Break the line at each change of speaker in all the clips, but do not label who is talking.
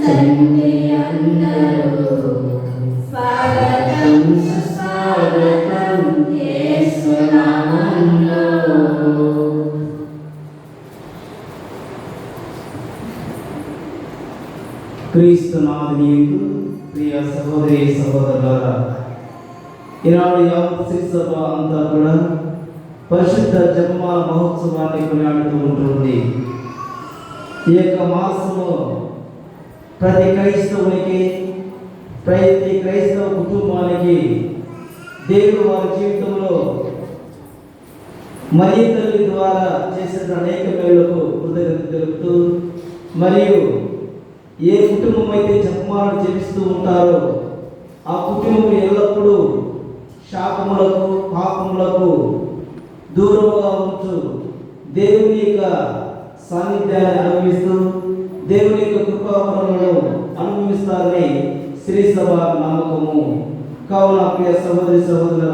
తండ్రి అందరూ స్వాగతం సుస్వాగతం యేసు నామములో.
క్రీస్తు నామమునందు ప్రియ సహోదరి సహోదరులారా, ఈనాడు యావత్ శ్రీ సభ అంతా కూడా పరిశుద్ధ జపమాల మహోత్సవాన్ని కొనియాడుతూ ఉంటుంది. ఈ యొక్క మాసము ప్రతి క్రైస్తవునికి, ప్రతి క్రైస్తవ కుటుంబానికి దేవుడు వారి జీవితంలో మరియ తల్లి ద్వారా చేసిన అనేక మేలులకు కృతజ్ఞత తెలుపుతూ, మరియు ఏ కుటుంబం అయితే జపమాలను జపిస్తూ ఉంటారో ఆ కుటుంబం ఎల్లప్పుడూ శాపములకు పాపములకు దూరంగా ఉంటూ దేవుని యొక్క సాన్నిధ్యాన్ని అనుభవిస్తూ దేవుని యొక్క కృపావరణను అనుభవిస్తారని శ్రీ సభ నమ్మకము. కావున ప్రియ సహోదరి సహోదరుల,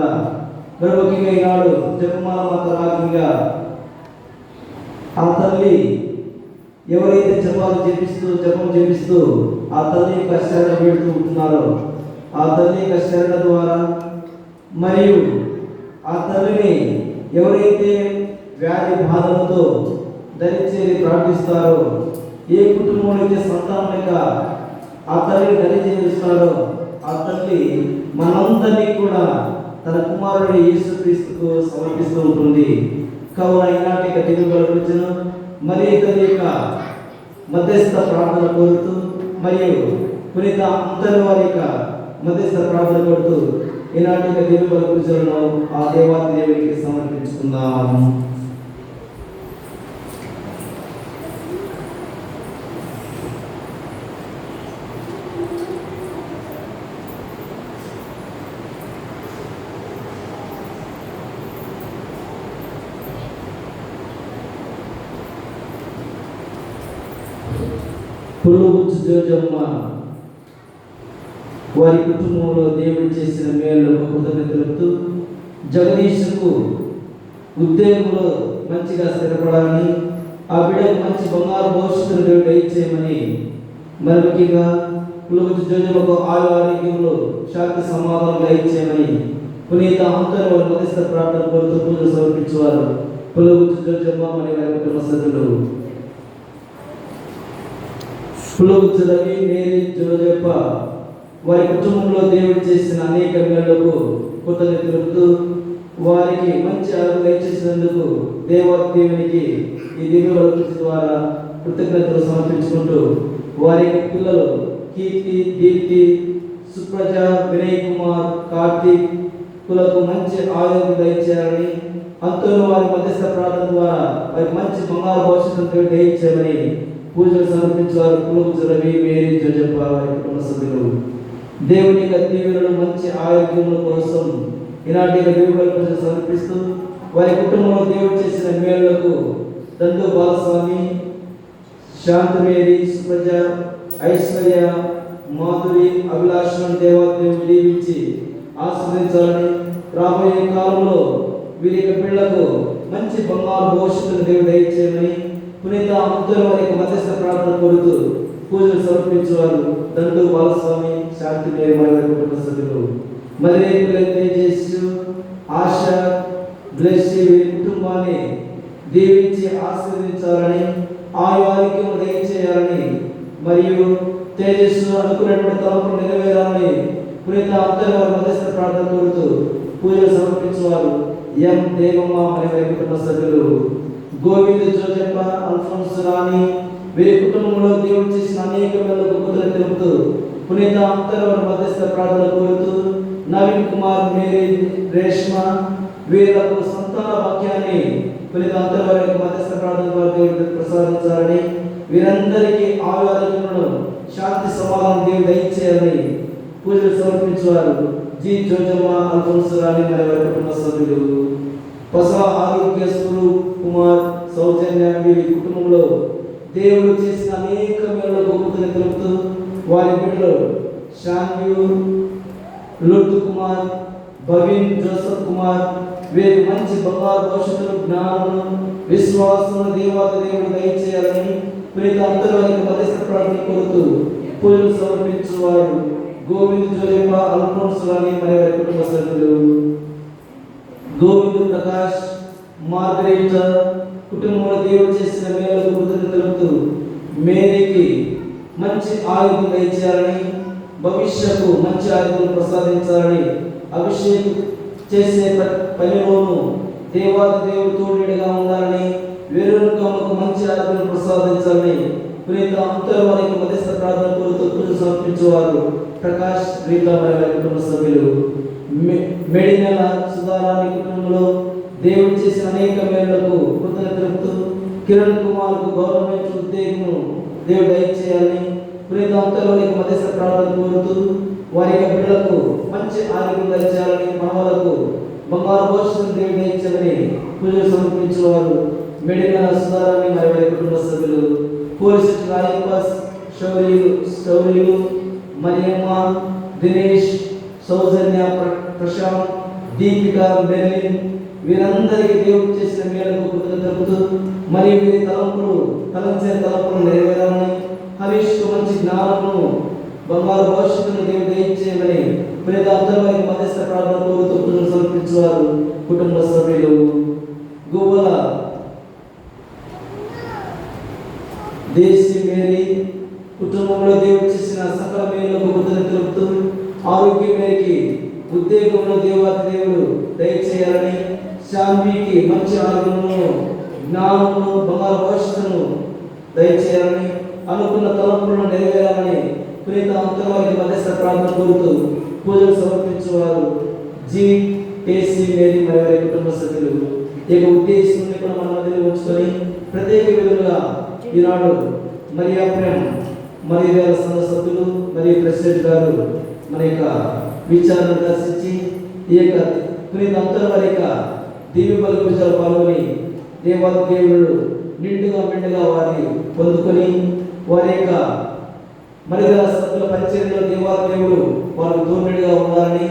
ముఖ్యంగా ఈనాడు జపమాల మాత రాజ్ఞిగా ఆ తల్లి ఎవరైతే జపం చేపిస్తూ ఆ తల్లి యొక్క శరణ వేడుతూ ఉంటున్నారో ఆ తల్లి యొక్క శరణ ద్వారా, మరియు ఆ తల్లిని ఎవరైతే వ్యాధి బాధలతో ధరించేది ప్రార్థిస్తారో, ఏ కుటుంబంలో అయితే సంతానం లేక ఆ తల్లిని ధరించేస్తారో ఆ తల్లి మనందరినీ కూడా తన కుమారుడి యేసుక్రీస్తుకు సమర్పిస్తూ ఉంటుంది. కావున ఈనాటి దిగుబడుచును మరియు తల్లి యొక్క మధ్యస్థ ప్రార్థన కోరుతూ, మరియు పునీత అందరి వారి యొక్క మధ్యస్థ ప్రార్థన కోరుతూ ఈనాటి దిగుబడుచులను ఆ దేవాది దేవునికి సమర్పించుకుందాము. పుల్లబుచ్చు జోజమ్మ వారి కుటుంబంలో దేవుడు చేసిన మేలులకు కృతజ్ఞత తెలుపుతూ, జగదీశుకు ఉద్యోగంలో మంచిగా స్థిరపడాలని, ఆ బిడ్డకు మంచి బంగారు భవిష్యత్తును దేవుడు ఇచ్చేయమని, మరి ముఖ్యంగా పుల్లబుచ్చు జోజమ్మకు ఆరోగ్యంలో శాంతి సమాధానం ఇచ్చేయమని పునీత అంతరు వారి మధ్యస్థ ప్రార్థన కోరుతూ పూజలు సమర్పించేవారు పుల్లబుచ్చు జోజమ్మ మరియు వారి కుటుంబ సభ్యులు. పుల్లబుచ్చు రవి, మేరీ, జోజప్ప వారి కుటుంబంలో దేవుడు చేసిన అనేక మేళ్లకు కృతజ్ఞత తెలుపుతూ, వారికి మంచి ఆరోగ్యం ఇచ్చేసినందుకు దేవునికి ఈ దివ్య ద్వారా కృతజ్ఞతలు సమర్పించుకుంటూ, వారి పిల్లలు కీర్తి, దీప్తి, సుప్రజ, వినయ్ కుమార్, కార్తీక్ కులకు మంచి ఆరోగ్యం దయచేయాలని, అంతలో వారి మధ్యస్థ ప్రార్థన ద్వారా వారికి మంచి బంగారు భవిష్యత్తును దయచేయమని పూజలు సమర్పించేవారు పుల్లబుచ్చు రవి, మేరీ, జోజప్ప వారి కుటుంబ సభ్యులు. దేవుని యొక్క దీవెనలు మంచి ఆరోగ్యముల కోసం ఈనాటి దేవుడి పూజలు సమర్పిస్తూ, వారి కుటుంబంలో దేవుడు చేసిన మేలులకు దండు బాలస్వామి, శాంతి, మేరీ, సుప్రజ, ఐశ్వర్య, మాధురి, అభిలాషను దేవాదేవుడు దీవించి ఆశీర్వదించాలని, రాబోయే కాలంలో వీరి యొక్క పిల్లలకు మంచి బంగారు భవిష్యత్తును దేవుడు దయచేయమని పునీత అంతరు వారి యొక్క మధ్యస్థ ప్రార్థన కోరుతూ పూజలు సమర్పించేవారు దండు బాలస్వామి, శాంతి, మేరీ వారి కుటుంబ సభ్యులు. మరి తెలియజేస్తూ ఆశ బ్లెస్ వీరి కుటుంబాన్ని దీవించి ఆశీర్వదించాలని, ఆరోగ్యం దయచేయాలని, మరియు తేజస్సు అనుకున్నటువంటి తలపులు నెరవేరాలని పునీత అంతరు వారి మధ్యస్థ ప్రార్థన కోరుతూ పూజలు సమర్పించేవారు ఎం దేవమ్మ మరియు వారి కుటుంబ సభ్యులు. గోవింద్, జోజప్ప, అల్ఫోన్స్ రాణి వీరి కుటుంబంలో దేవుడు చేసిన అనేక మేలులకు కృతజ్ఞత తెలుపుతూ పునీత అంతరు వారి మధ్యస్థ ప్రార్థన కోరుతూ, నవీన్ కుమార్, మేరీ, రేష్మ వీళ్ళకు సంతాన వాక్యాన్ని పునీత అంతరు వారి మధ్యస్థ ప్రార్థన ద్వారా దేవుడు ప్రసాదించాలని, వీరందరికీ ఆరోగ్యములను శాంతి సమాధానం దేవుడు దయచేయాలని పూజలు సమర్పించేవారు జి జోజమ్మ, అల్ఫోన్స్ రాణి మరియు వారి కుటుంబ సభ్యులు. పస ఆరోగ్య స్వరూప్ కుమార్, సౌజన్య వీరి కుటుంబంలో దేవుడు చేసిన అనేక మేలులకు కృతజ్ఞత తెలుపుతూ, వారి బిడ్డలు శాన్యు, లుట్ కుమార్, భవీన్, జోసఫ్ కుమార్ వీరి మంచి బంగారు భవిష్యత్తును, జ్ఞానమును, విశ్వాసమును దేవాది దేవుడు దయచేయాలని పునీత అంతర్వారికి మధ్యస్థ ప్రార్థన కోరుతూ పూజలు సమర్పించువారు గోవింద్ జోజప్ప అల్ఫోన్స్ రాణి మరియు వారి కుటుంబ సభ్యులు, గోవింద్ ప్రకాష్ మార్గరేట్ కుటుంబంలో దేవుడు చేసిన మేలుకు కృతజ్ఞతలు తెలుపుతూ మేరీకి మంచి ఆయుధం దయచేయాలని, భవిష్యత్తు మంచి ఆయుధం ప్రసాదించాలని, అభిషేకం చేసే పనిలోనూ దేవాది దేవుడు తోడుగా ఉండాలని, వేరొకరికి మంచి ఆయుధం ప్రసాదించాలని ప్రీత అంతర్ వారికి మధ్యస్థ ప్రార్థన కోరుతూ పూజ సమర్పించేవారు ప్రకాష్ ప్రీత వారి కుటుంబ సభ్యులు, మెడినెల సుధారాణి కుటుంబంలో దేవుడు చేసిన అనేక మేలులకు కృతజ్ఞతలు తెలుపుతూ కిరణ్ కుమార్కు గవర్నమెంట్ ఉద్యోగం దేవుడు దయచేయాలని ప్రీత అంతర్ వారికి మధ్యస్థ ప్రార్థన కోరుతూ వారి బిడ్డలకు మంచి ఆరోగ్యం దయచేయాలని, మనవలకు బంగారు భవిష్యత్తు దేవుడు దయచేయాలని పూజలు సమర్పించేవారు మెడినెల సుధారాణి మరియు వారి కుటుంబ సభ్యులు, పోలీసు రాయపస్ శౌర్యులు మరియమ్మ దినేష్ సౌజన్య ప్రశాంత్ దీపిక బెర్లిన్ వీరందరికీ దేవుడు చేసిన మేలకు కృతజ్ఞతలు తెలుపుతూ మరియు వీరి తలంచిన తలంపులు నెరవేరాలని, హరీష్ మంచి జ్ఞానమును బంగారు భవిష్యత్తును దేవుడు దయచేయమని ప్రేత అందరి మధ్యస్థ ప్రార్థన కోరుతూ పూజలు సమర్పించేవారు కుటుంబ సభ్యులు, గువ్వల దేశీ మేరీ కుటుంబంలో దేవుడు చేసిన సకల మేలులకు కృతజ్ఞతలు తెలుపుతూ ఆరోగ్య మేరకి ఉద్యోగంలో దేవాది దేవుడు దయచేయాలని, శాంతికి మంచి ఆరోగ్యమును జ్ఞానమును బంగారు భవిష్యత్తును దయచేయాలని, అనుకున్న తలంపులను నెరవేరాలని ప్రీత అంతర్వారికి మధ్యస్థ ప్రార్థన కోరుతూ పూజలు సమర్పించేవారు కేసీ మేరీ మరియు వారి కుటుంబ సభ్యులు. ఈ ఉద్దేశం కూడా మన మధ్యలో ఉంచుకొని ప్రత్యేక విధంగా ఈనాడు మరియా ప్రేమ్ మరియు వేల సంఘ సభ్యులు మరియు ప్రెసిడెంట్ గారు మన యొక్క విచారణ దర్శించి ఈ యొక్క ప్రీత అంతర్వారి యొక్క దీవి బలి పూజలు పాల్గొని దేవాది దేవుళ్ళు నిండుగా మెండుగా వారిని పొందుకొని వారి యొక్క మరిగల సభ్యుల పరిచయంలో దేవాది దేవుడు వారికి తోడుగా ఉండాలని,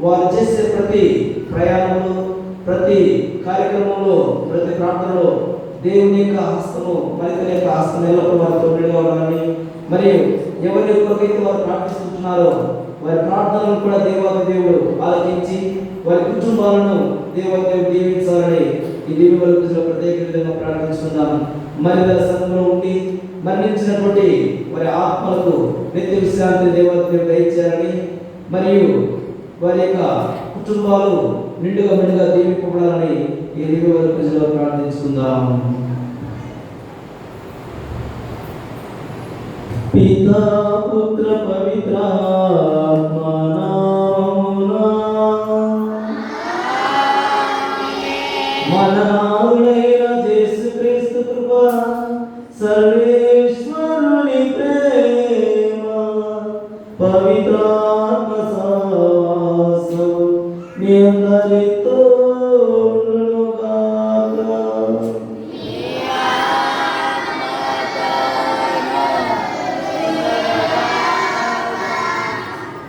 వారు చేసే ప్రతి ప్రయాణంలో ప్రతి కార్యక్రమంలో ప్రతి ప్రాంతంలో దేవుని యొక్క హస్తము మరికల యొక్క హస్తం ఎల్లప్పుడూ వారి తోడుగా ఉండాలని, మరియు ఎవరి కొరకైతే వారు ప్రార్థిస్తున్నారో వారి ప్రార్థనలను కూడా దేవాది దేవుడు ఆలకించి వారి కుటుంబాలను దేవాది దేవుడు దీవించాలని ఈ దీవి వరకు ప్రత్యేక విధంగా ప్రార్థించుకుందాం. మరిగల సంఘంలో ఉండి మరణించినటువంటి వారి ఆత్మలకు నిత్య విశ్రాంతి దేవాది దేవుడు దయచేయాలని, మరియు వారి యొక్క కుటుంబాలు నిండుగా మెండుగా దీవింపబడాలని ఈ దివ్య వరకు ప్రార్థించుకుందాం. పితా పుత్ర పవిత్రాత్మ నామమున మన నాథుడైన యేసుక్రీస్తు కృప, సర్వేశ్వరుని ప్రేమ, పవిత్రాత్మ సహవాసం మీ అందరితో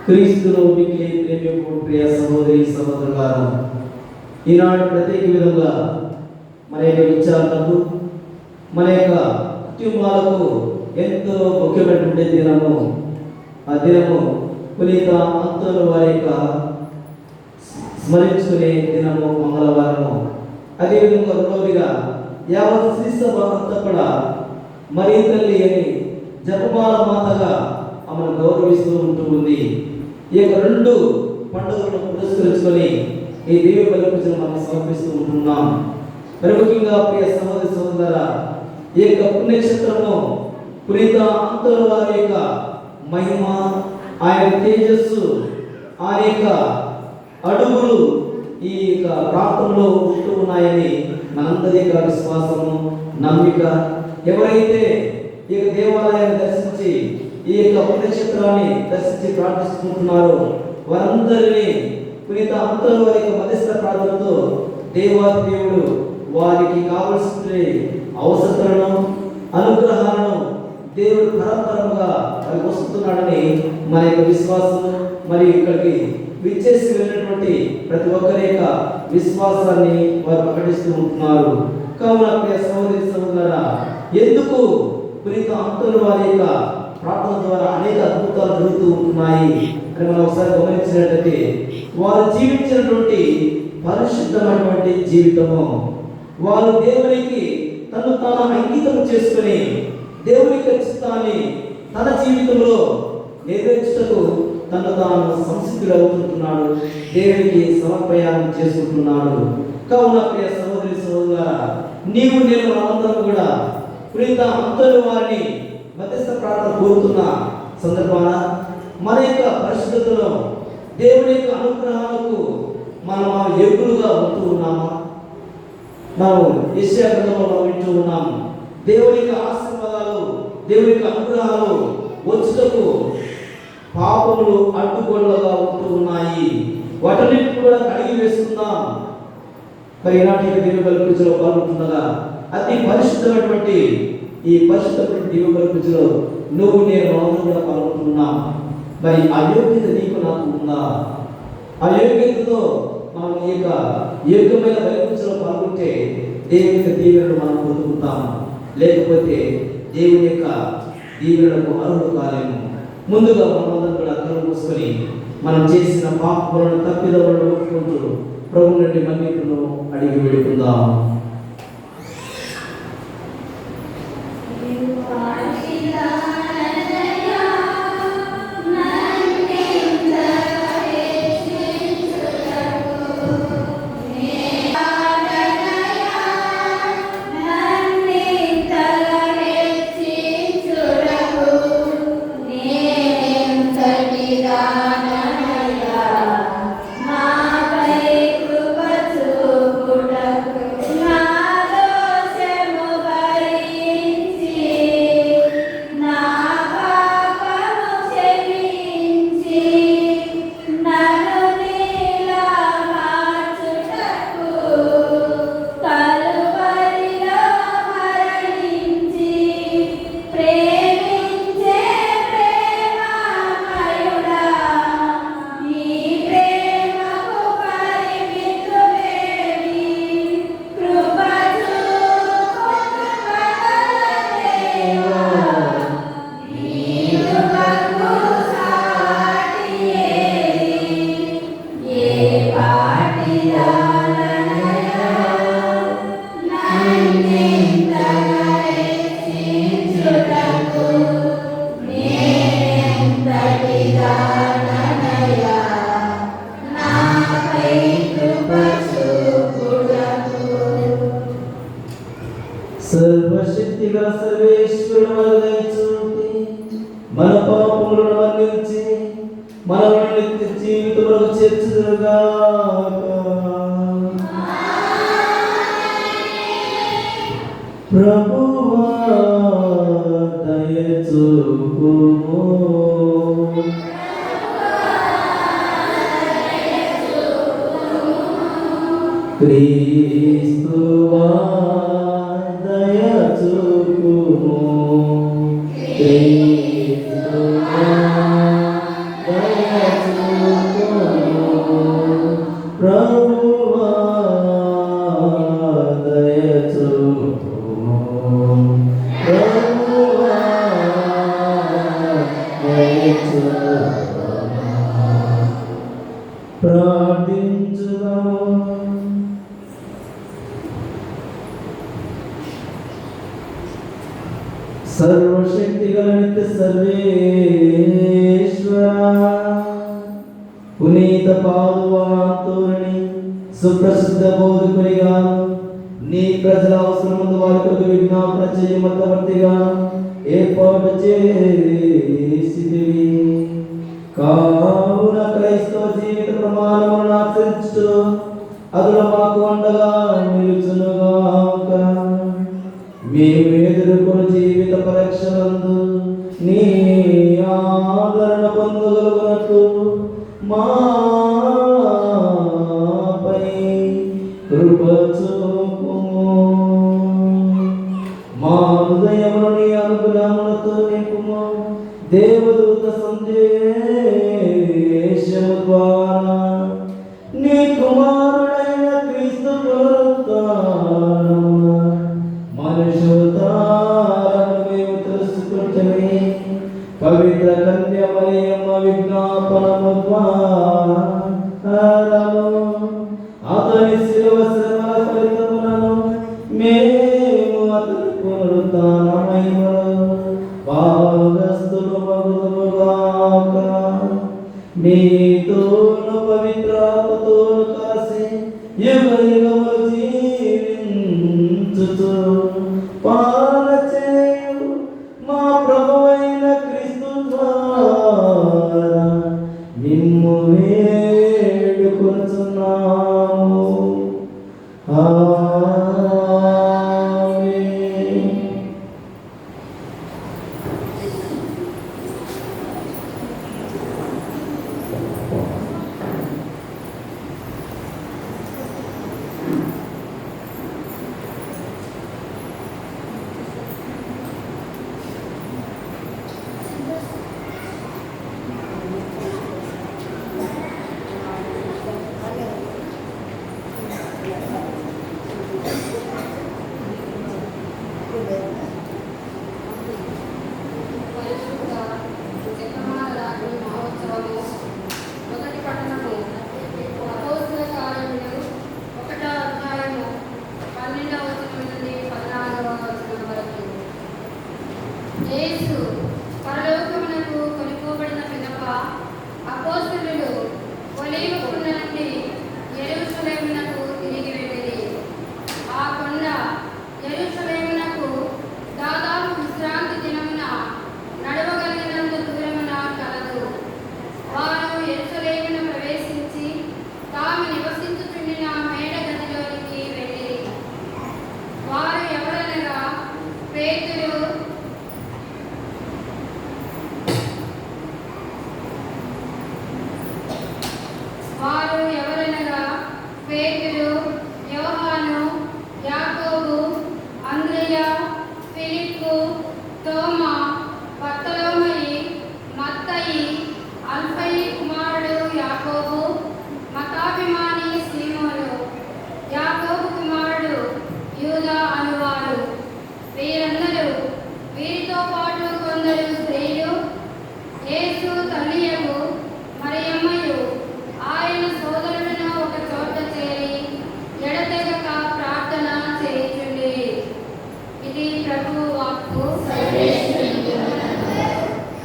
క్రీస్తులో మిగిలి ప్రేమింపు ప్రియ సహోదరి సహోదరులారా, ఈనాడు ప్రత్యేక విధంగా మన యొక్క విచారణకు మన యొక్క కుటుంబాలకు ఎంతో ముఖ్యమైనటువంటి దినము. ఆ దినము పునీత అంతరు వారి యొక్క స్మరించుకునే దినము మంగళవారము. అదేవిధంగా రెండవదిగా యావత్ శ్రీ సభ అంతా కూడా మరీ తల్లి అని జపమాల మాతగా ఆమెను గౌరవిస్తూ ఉంటూ ఉంది. ఈ యొక్క రెండు పండుగలను పురస్కరించుకొని ఈ దేవి బలి పూజను మనం సమర్పిస్తూ ఉంటున్నాం. మరి ముఖ్యంగా ప్రియ సహోదరి సహోదరులారా, ఈ యొక్క పుణ్యక్షేత్రము పునీత అంతరు వారి యొక్క మహిమ, ఆయన తేజస్సు, ఆయన యొక్క అడుగులు ఈ యొక్క ప్రాంతంలో ఉంటూ ఉన్నాయని మనందరి యొక్క విశ్వాసము, నమ్మిక. ఎవరైతే ఈ యొక్క దేవాలయాన్ని దర్శించి ఈ యొక్క పుణ్యక్షేత్రాన్ని దర్శించి ప్రార్థిస్తుంటున్నారో వారందరినీ పునీత అంతరు వారి యొక్క మధ్యస్థ ప్రార్థనతో దేవాది దేవుడు వారికి కావలసిన అవసరాలను అనుగ్రహాలను దేవుడు పరంపరంగా వారికి వస్తున్నాడని మన యొక్క విశ్వాసం. మరియు ఇక్కడికి విచ్చేసి వెళ్ళినటువంటి ప్రతి ఒక్కరి యొక్క విశ్వాసాన్ని వారు ప్రకటిస్తూ ఉంటున్నారు. కావున ప్రియ సహోదరి సహోదరులారా, ఎందుకు పునీత అంతరు వారి యొక్క ప్రార్థన ద్వారా అనేక అద్భుతాలు జరుగుతూ ఉంటున్నాయి అని మనం ఒకసారి గమనించినట్లయితే వారు జీవించినటువంటి పరిశుద్ధమైనటువంటి జీవితము, వారు దేవునికి తను తాను అంకితం చేసుకుని దేవుని యొక్క చిత్తాన్ని తన జీవితంలో నెరవేర్చుటకు తను తాను సంసిద్ధుడు అవుతుంటున్నాడు, దేవునికి సమర్పయాన్ని చేసుకుంటున్నాడు. కావున ప్రియ సహోదరి సహోదరులారా, నీవు నేను మనందరం కూడా పునీత అంతోని వారిని మధ్యస్థ ప్రార్థన కోరుతున్న సందర్భాన మన యొక్క పరిశుద్ధతలో దేవుని యొక్క అనుగ్రహాలకు మనం యోగ్యులుగా ఉంటూ ఉన్నామా? మనం యెషయా గ్రంథంలో వింటూ ఉన్నాము, దేవుని యొక్క ఆశీర్వాదాలు, దేవుని యొక్క అనుగ్రహాలు వచ్చుటకు పాపములు అడ్డుగోడలుగా ఉంటూ ఉన్నాయి, వాటన్నిటిని కూడా కడిగి వేసుకుందాం. మరి ఈనాటి దీవ బలిపూజలో పాల్గొంటుండగా అతి పరిశుద్ధమైనటువంటి ఈ పరిశుద్ధమైన దీవ బలిపూజలో నువ్వు నేను మనందరం కూడా పాల్గొంటున్నాం. మరి ఆ యోగ్యత నీకు నాకు ఉందా? ఆ యోగ్యతతో మనం ఈ యొక్క యోగ్యమైన బలిపూజలో పాల్గొంటే దేవుని యొక్క దీవెనలు మనం పొందుకుంటాం, లేకపోతే దేవుని యొక్క దీవెనలకు అర్హులు కాలేము. ముందుగా మనమందరం కూడా కళ్ళు మూసుకొని మనం చేసిన పాపములను తప్పిదములను ఒప్పుకుంటూ ప్రభు నుండి మన్నిపును అడిగి వేడుకుందాం. సర్వశక్తిగా సర్వేశ్వరుడు మన పాపములను మన్నించి మనల్ని నిత్య జీవితములకు చేర్చుదురుగాక. ప్రభువా దయ చూపుము. క్రీస్తువా దయ చూపుము. క్రీస్తువా దయ చూపుము. ప్రభువా దయ చూపుము. ప్రభువా దయ చూపుము. ప్రార్థించుదాము. సర్వశక్తి గల నిత్య సర్వేశ్వరా, పునీత పాదువాంతోని సుప్రసిద్ధ బోధకునిగా నీ ప్రజల అవసరముందు వారి కొరకు విజ్ఞాపన చేయ మధ్యవర్తిగా ఏర్పాటు చేసిదివి. కావున క్రైస్తవ జీవిత ప్రమాణములను ఆచరించుట అదుల మాకు అండగా నిలుచునుగాక. మేము ఎదుర్కొన్న జీవిత పరీక్షలందు నీ ఆదరణ పొందగలుగునట్లు మాపై కృప చూపుము. మా హృదయమును నీ అనుగ్రహములతో నింపుము. దేవదూత సందేశము ద్వారా నీ కుమారుడైన క్రీస్తు పునరుత్థానమున మనుషుతారను మేము తెలుసుకుంటమే. పవిత్ర కన్య మరియమ్మ విజ్ఞాపనము ద్వారాను అతని శిలువ శ్రమల ఫలితములను మేము అతని పునరుత్థాన మహిమను పావనస్తులు మగుదుముగాక. నీతోను పవిత్రాత్మతోను కలిసి యుగ యుగములు జీవించుచు పాలన చేయు మా ప్రభువైన క్రీస్తు ద్వారా నిన్ను వేడుకొనుచున్నాము. ఆమేన్.
యేసు పరలోకమునకు కొనిపోబడిన పిదప అపోస్తలులు ఒలీవ కొండ నుండి యెరూషలేమునకు తిరిగి వెళ్ళిరి. ఆ కొండ యెరూషలేమునకు దాదాపు విశ్రాంతి దినమున నడవగలిగినంత దూరమున కలదు. వారు యెరూషలేమును ప్రవేశించి తాము నివసించుచుండిన మేడ గదిలోనికి వెళ్ళిరి. వారు ఎవరనగా పేతురు, యోహాను, యాకోబు, అంద్రెయ, ఫిలిప్పు, తోమా, బర్తలోమయి, మత్తయి, అల్ఫయి కుమారుడు యాకోబు, మతాభిమాని సీమోను, యాకోబు కుమారుడు యూదా అనువారు. వీరందరూ వీరితో పాటు కొందరు స్త్రీలు, యేసు తల్లియగు మరియమ్మయు ఆయన సోదరులను ఒక చోట చేరి ఎడతెగక ప్రార్థన చేయుచుండిరి. ఇది ప్రభువు వాక్కు.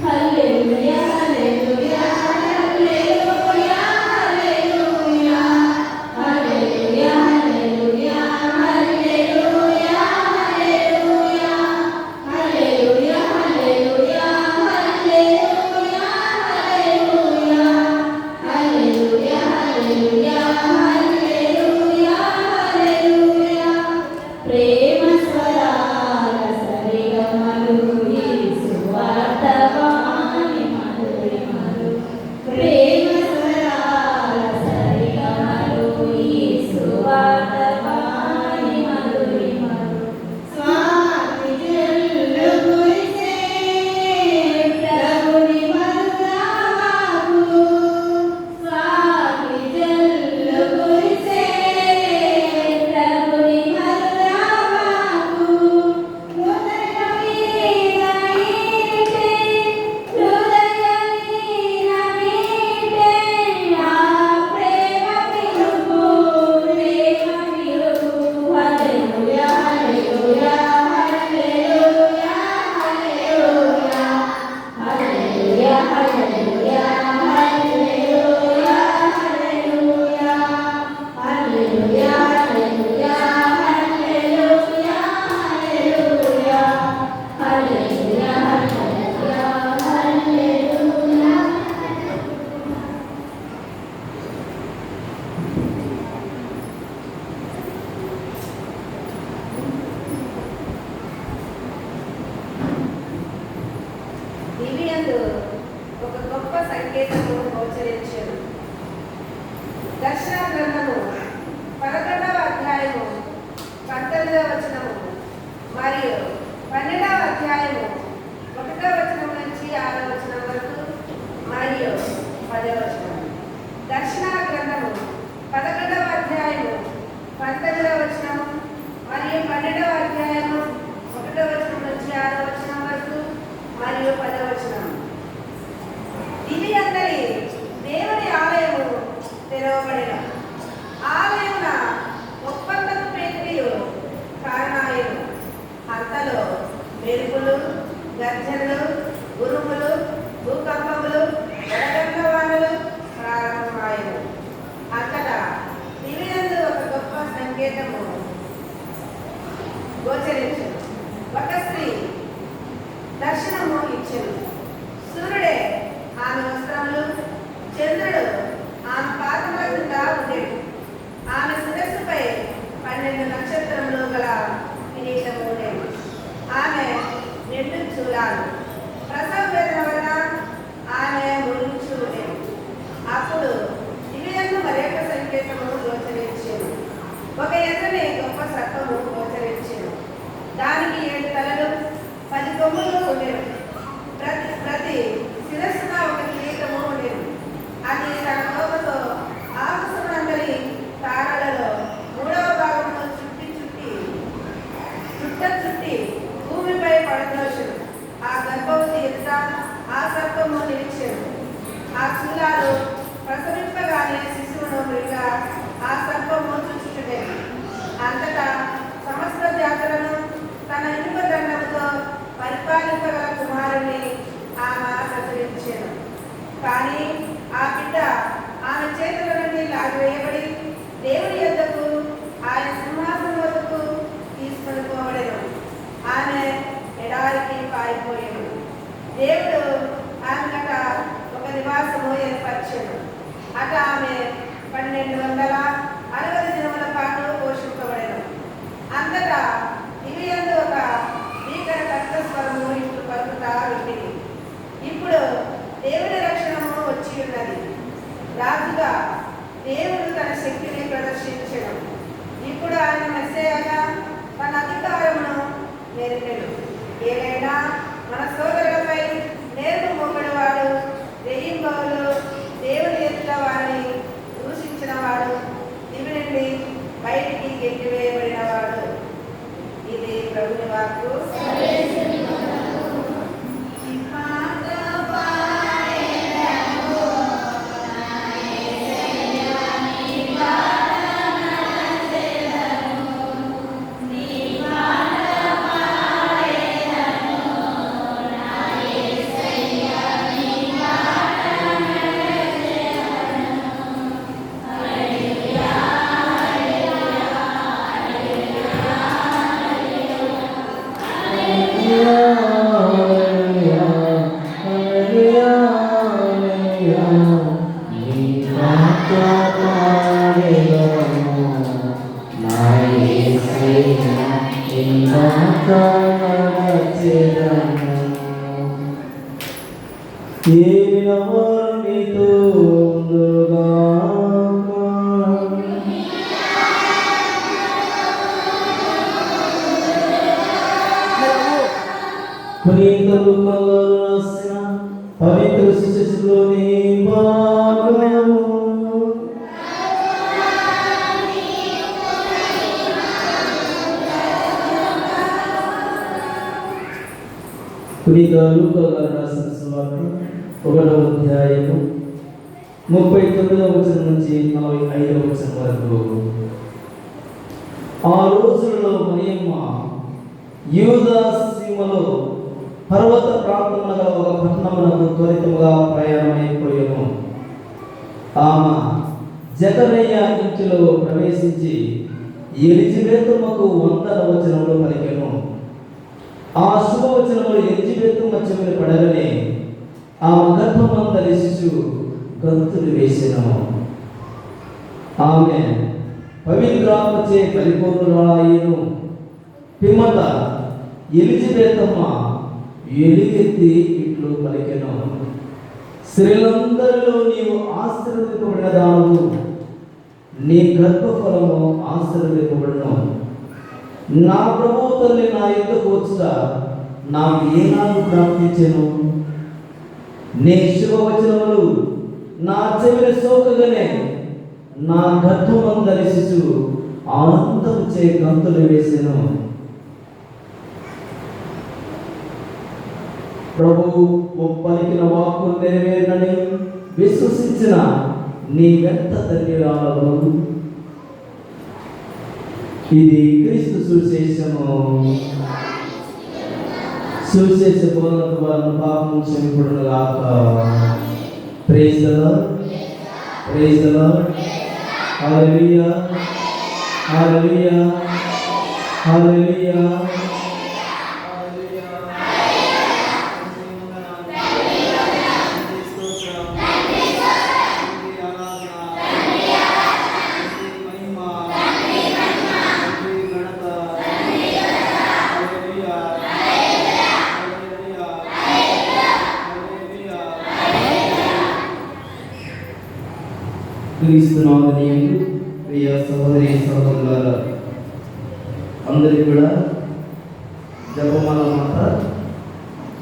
హల్లెలూయా హల్లెలూయా హల్లెలూయా హల్లెలూయా హల్లెలూయా హల్లెలూయా హల్లెలూయా హల్లెలూయా హల్లెలూయా హల్లెలూయా హల్లెలూయా హల్లెలూయా హల్లెలూయా హల్లెలూయా హల్లెలూయా. ప్రేమ స్వరాల సరిగమలు యేసు వార్తవాణి మధురిమలు. ప్రేమ స్వరాల సరిగమలు యేసు వార్తవాణి మధురిమలు. స్వామి జల్లు కురిసే ప్రభుని మధురవాకు. స్వామి జల్లు కురిసే ప్రభుని మధురవాకు. హృదయమీన మీటే హృదయమీన మీటే ఆ ప్రేమ పిలుపు ప్రేమ పిలుపు. హల్లెలూయా హల్లెలూయా హల్లెలూయా హల్లెలూయా హల్లెలూయా హల్లెలూయా హల్లెలూయా హల్లెలూయా హల్లెలూయా హల్లెలూయా హల్లెలూయా హల్లెలూయా హల్లెలూయా హల్లెలూయా.
దివ్యందు ఒక గొప్ప సంకేతము గోచరించెను. దర్శన గ్రంథము 11వ అధ్యాయము 19వ వచనము మరియు 12వ అధ్యాయము 1వ వచనం నుంచి 6వ వచనం వరకు మరియు 10వ వచనం. దర్శన గ్రంథము 11వ అధ్యాయము 19వ వచనము మరియు 12వ అధ్యాయము 1వ వచనం నుంచి 6వ వచనం వరకు మరియు 10వ వచనం. మెరుపులు, గర్జనలు, ఉరుములు, భూకంపములు, వడగండ్ల వానలు ప్రారంభమాయెను. అంతటా దివియందు ఒక గొప్ప సంకేతము గోచరించెను. ఒక స్త్రీ దర్శనము ఇచ్చెను. సూర్యుడే ఆమె వస్త్రములు, చంద్రుడు ఆమె పాదముల క్రింద ఉండేడు. ఆమె శిరస్సుపై 12 నక్షత్రములు గల కిరీటము ఉండేది. ఆమె 2 చూలాలు. ప్రసవ వేదన వలన ఆమె ముగించు ఉండేది. అప్పుడు దివ్యందు మరొక సంకేతము గోచరించెను. ఒక ఎర్రని గొప్ప సర్పము గోచరించెను. దానికి 7 తలలు, 10 కొమ్ములు ఉండేవి. ప్రతి శిరస్సున ఒక కిరీటము ఉండేది. అది తన నోకతో ఆకాశమందలి తారలలో 3వ భాగమును చుట్టి భూమిపై పడదోచెను. ఆ గర్భవతి ఎదుట ఆ సర్పము నిలిచెను. ఆ శూలాలు ప్రసవింపగానే శిశువును మృగ ఆ సర్పము చూచుచుండెను. అంతటా సమస్త జాతులను తన ఇనుప దండముతో పరిపాలింపగల కుమారుని ఆమె ప్రసవించెను. కానీ ఆ బిడ్డ ఆమె చేతుల నుండి లాగివేయబడి దేవుని యొద్దకు ఆయన సింహాసనం వద్దకు తీసుకొని పోవడెను. ఆమె ఎడారికి పారిపోయాడు. దేవుడు ఆమె గట ఒక నివాసము ఏర్పరిచెను. అట ఆమె 1260 దినముల పాటు పోషింపబడెను. అంతటా దివ్యందు ఒక భీకర కష్టస్వరము ఇప్పుడు పలుకుతా వింటిని. ఇప్పుడు దేవుని రక్షణము వచ్చి ఉన్నది. రాజుగా దేవుడు తన శక్తిని ప్రదర్శించెను. ఇప్పుడు ఆయన మెస్సయ్యగా తన అధికారమును నెరిపెను. ఏలైనా మన సోదరులపై నేర్పు మోపడి వాడు, రెయ్యింబవలు దేవుని ఎదుట వారిని దూషించిన వాడు, దివి నుండి బయటికి గెట్టివేయబడిన వాడు. ఇది ప్రభుని వాక్కు.
పవిత్ర శిశులోని భాగము పునీత లూకా గారు రాసిన సువార్త 1వ అధ్యాయము 39వ వచనం నుంచి 45వ వచనం వరకు. ఆ రోజులలో మరియమ్మ యూదా సీమలో పర్వత ప్రాంతమున గల ఒక పట్టణమునకు త్వరితముగా ప్రయాణమైపోయాను. ఆమె జకరయ్య ఇంటిలో ప్రవేశించి ఎలిజబెతుమ్మకు వందన వచనములు పలికెను. ఆ శుభవచనములు ఎలిజబెతుమ్మ చెవిని పడగానే ఆమె గర్భమందలి శిశువు గంతులు వేసెను. ఆమె పవిత్రాత్మచే పరిపూర్ణురాలయ్యెను. పిమ్మట ఎలిజబెతమ్మ ఎలుగెత్తి ఇట్లు పలికెను, స్త్రీలందరిలో నీవు ఆశీర్వదింపబడిన దానవు, నీ గర్భఫలము ఆశీర్వదింపబడును. నా ప్రభువు తల్లి నా యొద్దకు వచ్చుట నాకు ఏనాడు ప్రాప్తించెను. నీ శుభవచనములు నా చెవిని సోకగానే నా గర్భమందలి శిశువు ఆనందము చే గంతులు వేసెను. ప్రభువు పలికిన వాక్కు నెరవేరునని విశ్వసించిన నీ వెంట ధన్యురాలవు. ఇది క్రీస్తు సువిశేషము. సువిశేష బోధన ద్వారా పాపం క్షమింపబడును గాక. Praise the lord, praise the lord, హల్లెలూయా, హల్లెలూయా, హల్లెలూయా. క్రీస్తునామమునందు ప్రియ సహోదరి సహోదరులారా, అందరికీ కూడా జపమాల మాత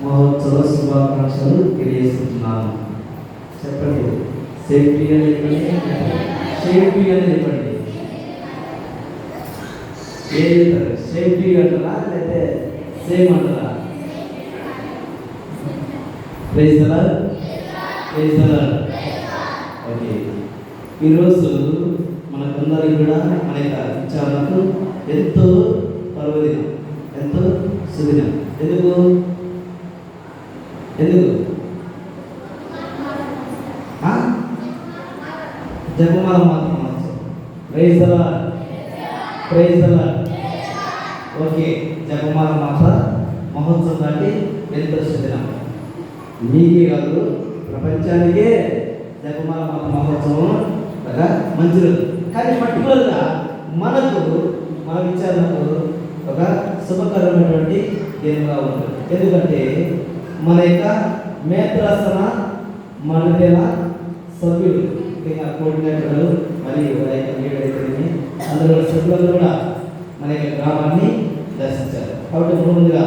మహోత్సవ శుభాకాంక్షలు తెలియజేస్తున్నాను. చెప్పండి, సేఫ్టీ అని చెప్పండి, సేఫ్టీ అని చెప్పండి. ఏం చెప్తారు? సేఫ్టీ అంటారా లేకపోతే సేమ్ అంటారా? Praise the lord, praise the lord. Okay, ఈరోజు మనకందరికి కూడా మన యొక్క విచారణకు ఎంతో పర్వదినం, ఎంతో సుదినం. ఎందుకు ఎందుకు జపమాల మాత మహోత్సవం. Praise the lord, praise the lord. Okay, జపమాల మాత మహోత్సవం అంటే ఎంతో సుదినం. మీకే కాదు, ప్రపంచానికే జపమాల మాత మహోత్సవం కదా మంచి రోజు. కానీ పర్టికులర్గా మనకు మన విచారణకు ఒక శుభకరమైనటువంటి దినంగా ఉంటుంది. ఎందుకంటే మన యొక్క మేత్రాసన మండల సభ్యులు, ముఖ్యంగా కోఆర్డినేటర్లు మరియు లీడర్ అందరూ సభ్యులందరూ కూడా మన యొక్క గ్రామాన్ని దర్శించారు. కాబట్టి ముందుగా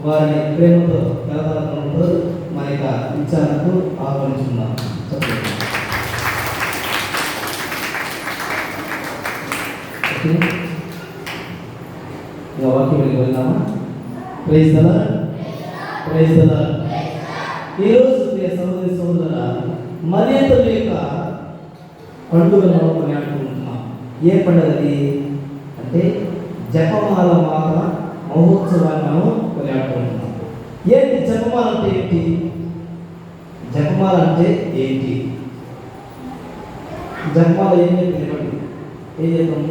వారిని ప్రేమతో కలతలతో మన యొక్క విచారణకు ఆహ్వానించుకున్నాం. చెప్పండి. ఇంకా వాక్యం వెళ్దామా? Praise the lord, praise the lord. ఈరోజు ప్రియ సహోదరి సహోదరుల, మరియమ్మ యొక్క పండుగను కొనియాడుకుంటున్నాం. ఏ పండుగ అది అంటే జపమాల మాత మహోత్సవాన్ని మనం కొనియాడుకుంటున్నాం. ఏంటి జపమాల అంటే ఏంటి? జపమాల అంటే ఏంటి? జపమాల ఏం చెప్పండి, ఏం చెప్పాం?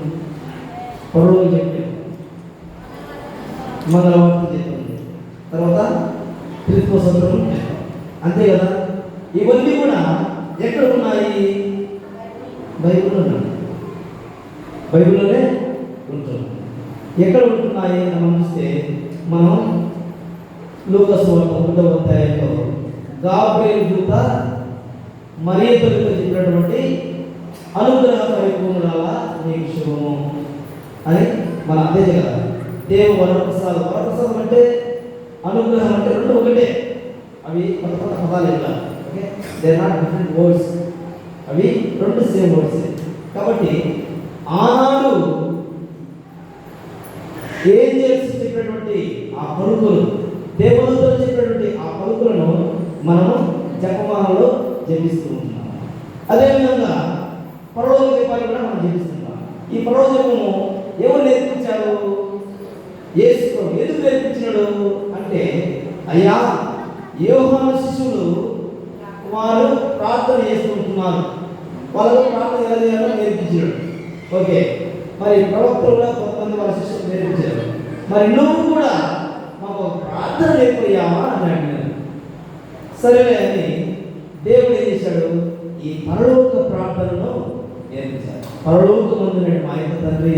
పొడవు చెప్పి మంగళవారం చెప్తుంది, తర్వాత త్రిత్వసంతరం అంతే కదా. ఇవన్నీ కూడా ఎక్కడ ఉన్నాయి? బైబిల్లో ఉన్నాయి, బైబిల్లోనే ఉంటుంది. ఎక్కడ ఉంటున్నాయి మనం చూస్తే, మనం లూకా సువార్త 1వ అధ్యాయంలో గాబ్రియేలు దూత మరియతో చెప్పినటువంటి అనుగ్రహ పరిపూర్ణురాలా నీకు శుభము అని మన అదే కదా. దేవ వరప్రసాదం, వరప్రసాదం అంటే అనుగ్రహం అంటే రెండు ఒకటే. అవి కొత్త కొత్త పదాలు ఇలా, okay, they are not different words, అవి రెండు సేమ్ వర్డ్స్. కాబట్టి ఆనాడు ఏంజెల్స్ చెప్పినటువంటి ఆ పలుకులు, దేవదూతలు చెప్పినటువంటి ఆ పలుకులను మనము జపమాలలో జపిస్తూ ఉంటున్నాం. అదేవిధంగా పరలోక దీపాలు కూడా మనం జపిస్తున్నాం. ఈ పరలోక దీపము ఎవరు నేర్పించారు? యేసు ప్రభువు. ఎందుకు నేర్పించినాడు అంటే, అయ్యా యోహాను శిష్యులు వారు ప్రార్థన చేసుకుంటున్నారు, వాళ్ళకు ప్రార్థన ఎలా చేయాలో నేర్పించాడు. ఓకే, మరి ప్రవక్తలు కూడా కొంతమంది వాళ్ళ శిష్యులు నేర్పించారు. మరి నువ్వు కూడా మాకు ప్రార్థన నేర్పయ్యావా అని అడిగారు. సరేలే అని దేవుడు ఏం చేశాడు? ఈ పరలోక ప్రార్థనను నేర్పించాడు. పరలోకమందు మా యొక్క తండ్రి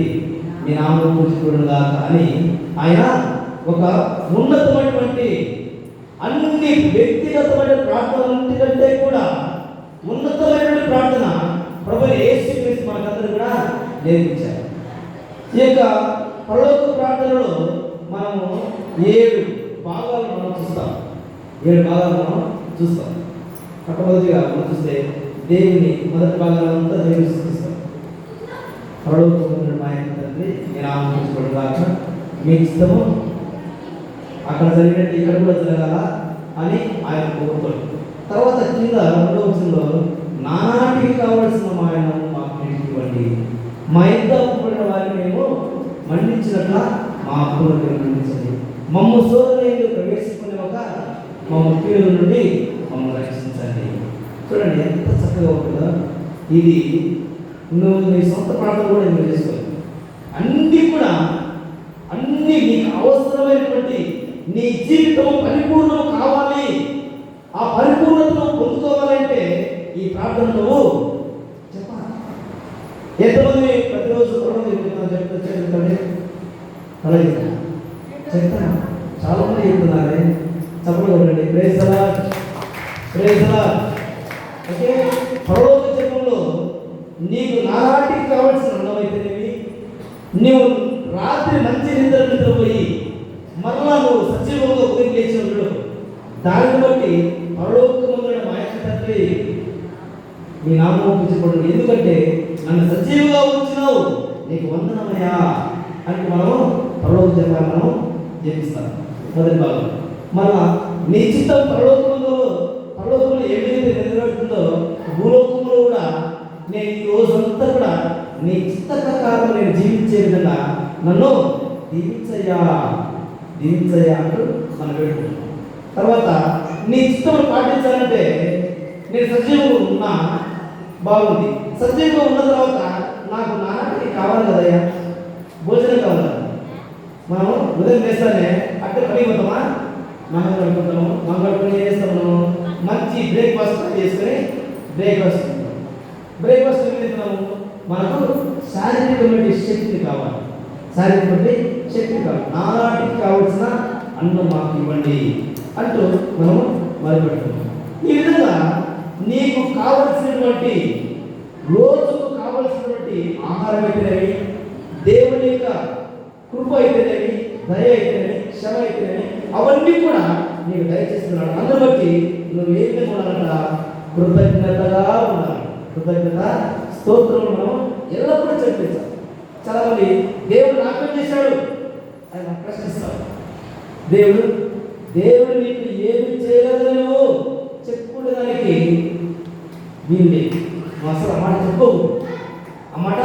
మీ నామం పూజించుకుడుగాక అని ఆయన ఒక ఉన్నతమైనటువంటి అన్ని వ్యక్తిగతమైన ప్రార్థనలన్నిటికంటే కూడా ఉన్నతమైనటువంటి ప్రార్థన ప్రభువు యేసుక్రీస్తు మనకందరూ కూడా నేర్పించారు. ఈ యొక్క పరలోక ప్రార్థనలో మనము 7 భాగాలు మనం చూస్తాం. 7 భాగాలు మనం చూస్తాం. మొట్టమొదటిగా మనం చూస్తే దేవుని మొదటి భాగాలంతా దేవుని స్తుతిస్తాం. పరలోకమందు మా యొక్క తండ్రి మీ నామం పూజించుకుడుగాక, మీ ఇష్టము అక్కడ జరిగినట్టు ఇక్కడ కూడా జరగాల అని ఆయన కోరుతాడు. తర్వాత కింద 2వ వచనంలో నానాటికి కావలసిన ఆయన మాకు ఇవ్వండి, మా ఇంత అప్పుబడిన వారిని మేము మండించినట్ల మా అప్పులను మండించండి. మమ్ము శోధనలో ప్రవేశించుకునే ఒక మమ్మ కీడు నుండి మమ్మల్ని రక్షించండి. చూడండి ఎంత చక్కగా ఉంటుందో. ఇది నువ్వు నీ సొంత ప్రాంతం కూడా నువ్వు చేసుకోవాలి. అన్నీ కూడా అన్నీ నీకు అవసరమైనటువంటి నీ జీవితం పరిపూర్ణం కావాలి. ఆ పరిపూర్ణతను పొందుకోవాలంటే ఈ ప్రార్థన నువ్వు చెప్పాలి. ఎంతమంది ప్రతిరోజు చెప్తాను అలాగే చెప్తాను. చాలా మంది చెప్తున్నారే, చప్పట్లు కొట్టండి. Praise the lord, praise the lord. Okay, పరలోక జన్మలో నీకు నాటికి కావాల్సిన అన్నమైతేనేవి, నీవు రాత్రి మంచి నిద్రపోయి మరలా నువ్వు సజీవంగా ఉదయం లేచినప్పుడు దానిని బట్టి పరలోకమందున మా యొక్క తండ్రి నీ నామం పూజించబడు, ఎందుకంటే నన్ను సజీవంగా ఉంచినావు, నీకు వందనమయ్యా అంటే మనము పరలోక జన్మాన్ని మనం జపిస్తాం. మొదటి భాగం మళ్ళా నీ చిత్తం పరలోకంలో ఏదైతే నెరవేరుతుందో భూలోకంలో కూడా నేను ఈ రోజంతా కూడా నీ చిత్త ప్రకారం నేను జీవించే విధంగా నన్ను దీవించయ్యా అంటూ మనం పెట్టుకుంటాం. తర్వాత నీ చిత్తం పాటించాలంటే నేను సజీవంగా ఉన్నా బాగుంది. సజీవంగా ఉన్న తర్వాత నాకు నాన్నకి కావాలి కదయ్యా, భోజనం కావాలి. మనం ఉదయం వేస్తానే అక్కడ పని పోతామా, మనం కడుకుంటాము. మనం కడుపుని ఏం చేస్తాము, మంచి బ్రేక్ఫాస్ట్ చేసుకుని బ్రేక్ఫాస్ట్ ఏం చేస్తున్నాము, మనకు శారీరకమైన శక్తి కావాలి. నాటికి కావాల్సిన అన్నం మాకు ఇవ్వండి అంటూ మనము మొదలుపెట్టుకుంటాం. ఈ విధంగా నీకు కావలసినటువంటి రోజుకు కావలసినటువంటి ఆహారం అయితేనేవి, దేవుని యొక్క కృప అయితేనేవి, దయ అయితేనేవి, క్షమ అయితేనేవి, అవన్నీ కూడా నీకు దయచేస్తున్నాడు. అందులో బట్టి నువ్వు ఏం ఉండాలంట, కృతజ్ఞతగా ఉండాలి. కృతజ్ఞత స్తోత్రం మనం ఎల్లప్పుడూ చెప్పించాలి. చాలా మంది దేవుడు నాకేం చేశాడు అని మనం ప్రశ్నిస్తాం. దేవుడు నీకు ఏమి చేయలేదని నువ్వు చెప్పుకునేదానికి వీళ్ళే అసలు ఆ మాట చెప్పవు, ఆ మాట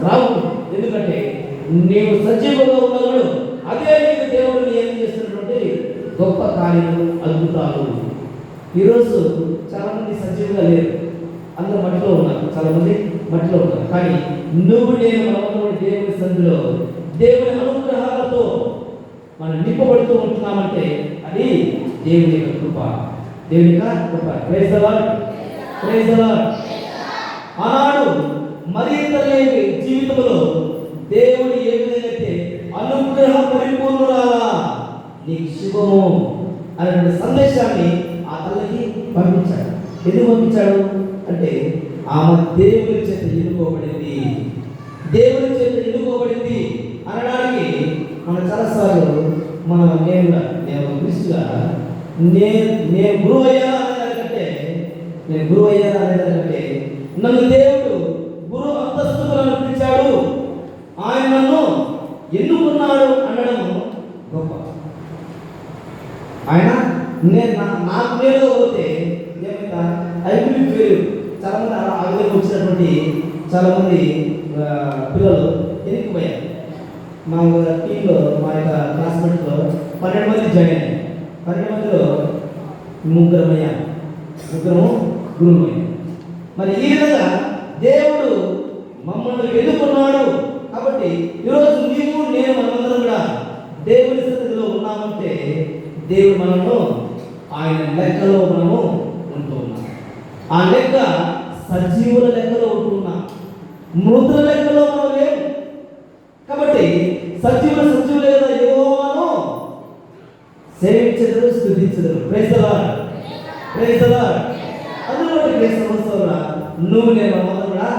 రావు. ఎందుకంటే నీవు సజీవంగా ఉన్నాడు, అదే నీకు దేవుడిని ఏం చేస్తున్నటువంటి గొప్ప కార్యాలు, అద్భుతాలు. ఈరోజు చాలా మంది సజీవంగా లేరు, అందరూ మట్టిలో ఉన్నారు. చాలా మంది మట్టిలో ఉన్నారు. కానీ నువ్వు నేను మనమందరం దేవుని సంధిలో దేవుని అనుగ్రహాలతో మనం నింపబడుతూ ఉంటున్నామంటే అది దేవుని యొక్క కృప, దేవుని యొక్క కృప. Praise the lord, praise the lord. ఆనాడు మరియ తల్లి జీవితంలో దేవుడు ఏ విధంగా అయితే అనుగ్రహ పరిపూర్ణురాలా నీకు శుభము అనే సందేశాన్ని ఆ తల్లికి పంపించాడు. ఎందుకు పంపించాడు అంటే ఆమె దేవుని చేత ఎన్నుకోబడింది అనడానికి మనం చాలాసార్లు నేను క్రిస్తుగా నేను గురువు అయ్యా అనేదానికంటే నన్ను దేవుడు గురువు అంతస్తుకు నన్ను పిలిచాడు, ఆయన నన్ను ఎన్నుకున్నాడు అనడం గొప్ప. ఆయన నాకు మేలుగా పోతే ఏమైనా ఐదు పేరు చాలా మంది ఆ విధంగా వచ్చినటువంటి చాలా మంది పిల్లలు ఎన్నికపోయారు. మా టీంలో మా యొక్క క్లాస్మేట్లో 12 మంది జాయిన్ అయ్యారు. 12 మందిలో ముగ్గురము గురువుమయ్యారు. మరి ఈ విధంగా దేవుడు మమ్మల్ని ఎన్నుకున్నాడు. కాబట్టి ఈరోజు నీవు నేను మనమందరం కూడా దేవుని స్థితిలో ఉన్నామంటే దేవుడు మనము ఆయన లెక్కలో మనము ఉంటూ ఉన్నాం. ఆ లెక్క సజీవుల లెక్కలో ఉంటున్నాం, మృతుల లెక్కలో మనం లేవు. కాబట్టి సజీవులే కదా యెహోవాను సేవించెదరు, స్తుతించెదరు. Praise the lord, praise the lord. అందులోటి ప్రైజ్ సంవత్సరాల నువ్వు నేను మనమందరం కూడా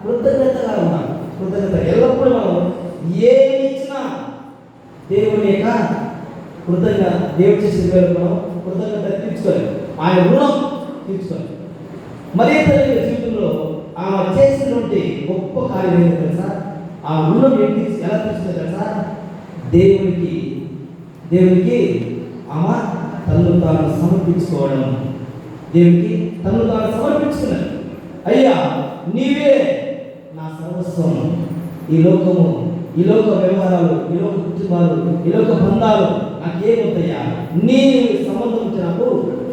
కృతజ్ఞతగా ఉన్నాం. కృతజ్ఞత ఎల్లప్పుడూ మనం ఏమి ఇచ్చినా దేవుని యొక్క కృతజ్ఞత, దేవుడు చేసిన పేరు మనం కృతజ్ఞత తీర్చుకోవాలి, ఆయన రుణం తీర్చుకోవాలి. మరి తల్లి జీవితంలో ఆమె చేసినటువంటి గొప్ప కార్యం ఏంటో తెలుసా? ఆ రుణం ఏంటి, ఎలా తీర్చుకుందో తెలుసా? దేవునికి ఆమె తనను తాను సమర్పించుకోవడం. దేవునికి తనను తాను సమర్పించుకున్నాడు. అయ్యా నీవే నా సర్వస్వం, ఈ లోకము ఈ లోక వ్యవహారాలు, ఈ లోక కుటుంబాలు, ఈ లోక బంధాలు నాకేమవుతాయా, నీ సంబంధం వచ్చి నాకు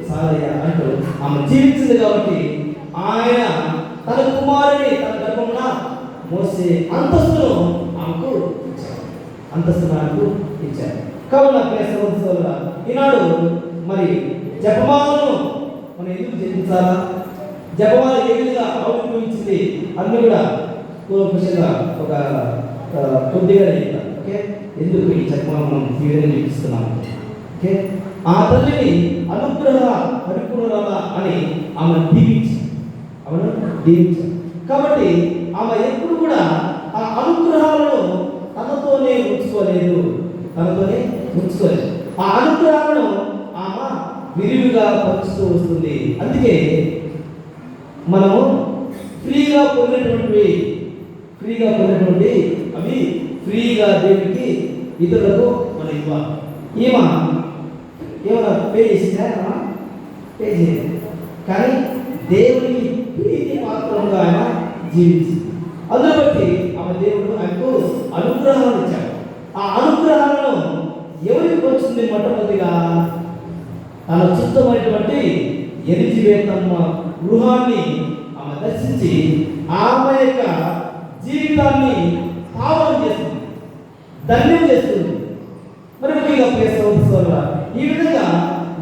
సారయ్యా అంటూ ఆమె జీవించింది. కాబట్టి ఆయన తన కుమారుని తన గర్భంలో మోసే అంతస్తును ఆమెకు ఇచ్చారు. అంతస్తును ఆమెకు ఇచ్చారు. కావున ప్రేమ ఈనాడు మరి జపమాలను మనం ఎందుకు జపించాలా, జపమాల ఏ విధంగా ఆవిర్భవించింది అన్ని కూడా పూర్వపక్షంగా ఒక కొద్దిగా చెప్తాను. ఓకే, ఎందుకు ఈ జపమాల మనం ఈ విధంగా చూపిస్తున్నాము. ఓకే, ఆ తల్లిని అనుగ్రహ పరిపూర్ణురాల అని ఆమె దీవించారు. కాబట్టి ఆమె ఎప్పుడు కూడా ఆ అనుగ్రహాలను తనతోనే ఉంచుకోలేదు. ఆ అనుగ్రహాలను ఆమె విరివిగా పంచుతూ వస్తుంది. అందుకే మనము ఫ్రీగా పొందినటువంటి అవి ఫ్రీగా దేవుడికి ఇతరులకు మనం ఇవ్వాలి. ఏమైనా పే చేసిందా? పే చేయలేదు. కానీ దేవునికి ప్రీతి పాత్రంగా ఆయన జీవించింది. అందులో బట్టి ఆమె దేవుడు ఆయనకు అనుగ్రహాలను ఇచ్చాడు. ఆ అనుగ్రహాలను ఎవరికి వచ్చింది? మొట్టమొదటిగా తన చుట్టమైనటువంటి ఎలిజబెతమ్మ గృహాన్ని ఆమె దర్శించి ఆమె యొక్క జీవితాన్ని పావనం చేస్తుంది, ధన్యం చేస్తుంది. మరి ముఖ్యంగా ప్రేమ ఈ విధంగా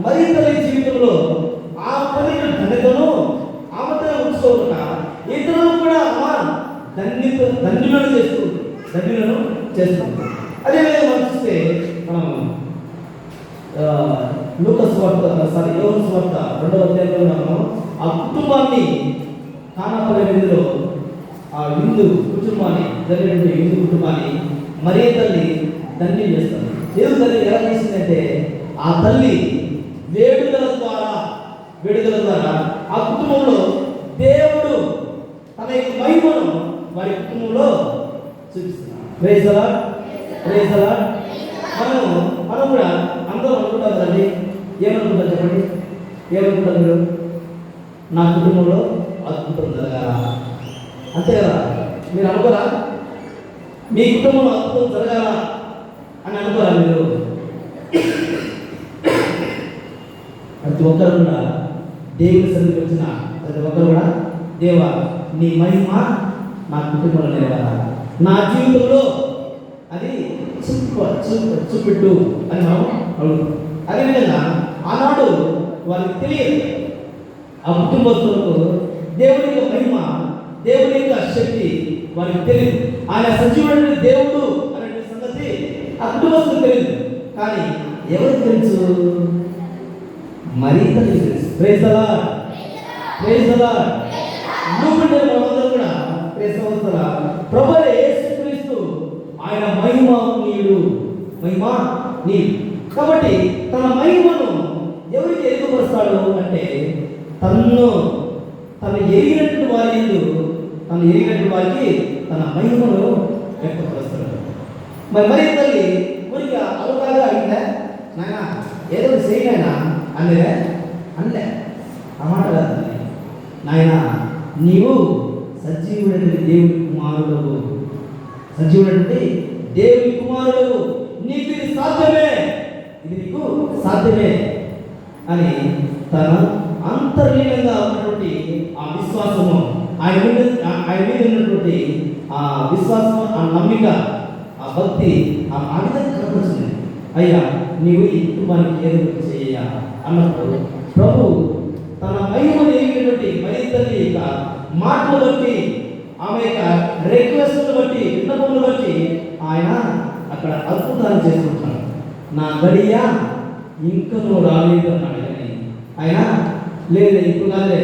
మరి తల్లి జీవితంలో ఆ కలిగిన ధన్యతను ఆమెతో ఉంచుకోకుండా ఇతరులను కూడా ధన్యులను చేస్తుంది. అదేవిధంగా మనం చూస్తే మనం యోహాను సువార్త 2వ అధ్యాయంలో మనం ఆ కుటుంబాన్ని కానాపల్లె విందులో ఆ విందు కుటుంబాన్ని జరిగినటువంటి విందు కుటుంబాన్ని మరీ తల్లి ధన్యం చేస్తుంది. దేవుడు తల్లి ఎలా చేసిందంటే ఆ తల్లి వేడుదల ద్వారా ఆ కుటుంబంలో దేవుడు తన యొక్క మహిమను వారి కుటుంబంలో చూపిస్తున్నారు. Praise the lord. మనం కూడా అందరం అనుకుంటాం కదండి. ఏమనుకుంటారు చెప్పండి? ఏమనుకుంటారు మీరు? నా కుటుంబంలో అద్భుతం జరగాల, అంతే కదా? మీరు అనుకోరా? మీ కుటుంబంలో అద్భుతం జరగాల అని అనుకోరా మీరు? ప్రతి ఒక్కరు కూడా దేవుని సన్నిధికి వచ్చిన ప్రతి ఒక్కరు కూడా దేవా నీ మహిమ నా కుటుంబంలో నిలవాల, నా జీవితంలో అది చూపెట్టు అని మనం అడుగుతాం. అదేవిధంగా ఆనాడు వారికి తెలియదు, ఆ కుటుంబస్తులకు దేవుని యొక్క మహిమ, దేవుని యొక్క శక్తి వారికి తెలియదు. ఆయన సజీవుడైన దేవుడు అనే సంగతి ఆ కుటుంబస్తులకు తెలియదు. కానీ ఎవరికి తెలుసు? మరీ తెలుసు. Praise the lord. మనమందరం కూడా ప్రభువైన యేసుక్రీస్తు ఆయన మహిమ నీడు. కాబట్టి తన మహిమను ఎవరికి ఎరుగుపరుస్తాడు అంటే తను ఎరిగినటువంటి వారికి తన మహిమను వ్యక్తపరుస్తాడు. మరి తల్లి ఊరికి అవకాశం అయిందా? నాయన ఏదో చేయనైనా అనలే ఆ మాట కాదు. నాయన నీవు సజీవుడైన దేవుని కుమారుడు, నీకు ఇది సాధ్యమే అని తన అంతర్లీనంగా ఉన్నటువంటి ఆ విశ్వాసము, ఆయన మీద ఉన్నటువంటి ఆ విశ్వాసం, ఆ నమ్మిక, ఆ భక్తి ఆ విధంగా కనపడుతుంది. అయ్యా నీవు ఈ కుటుంబానికి ఏదో చేయ అన్నప్పుడు ప్రభు తన మహిమను ఎరిగినటువంటి మరి తల్లి యొక్క మాటలు బట్టి, ఆమె యొక్క రిక్వెస్ట్ను బట్టి, విన్నపమును బట్టి ఆయన అక్కడ అద్భుతాలు చేసుకుంటున్నాడు. నా గడియ ఇంకా నువ్వు రాలేదు అన్నాడు. కానీ ఆయన లేదు ఇప్పుడు కాదులే,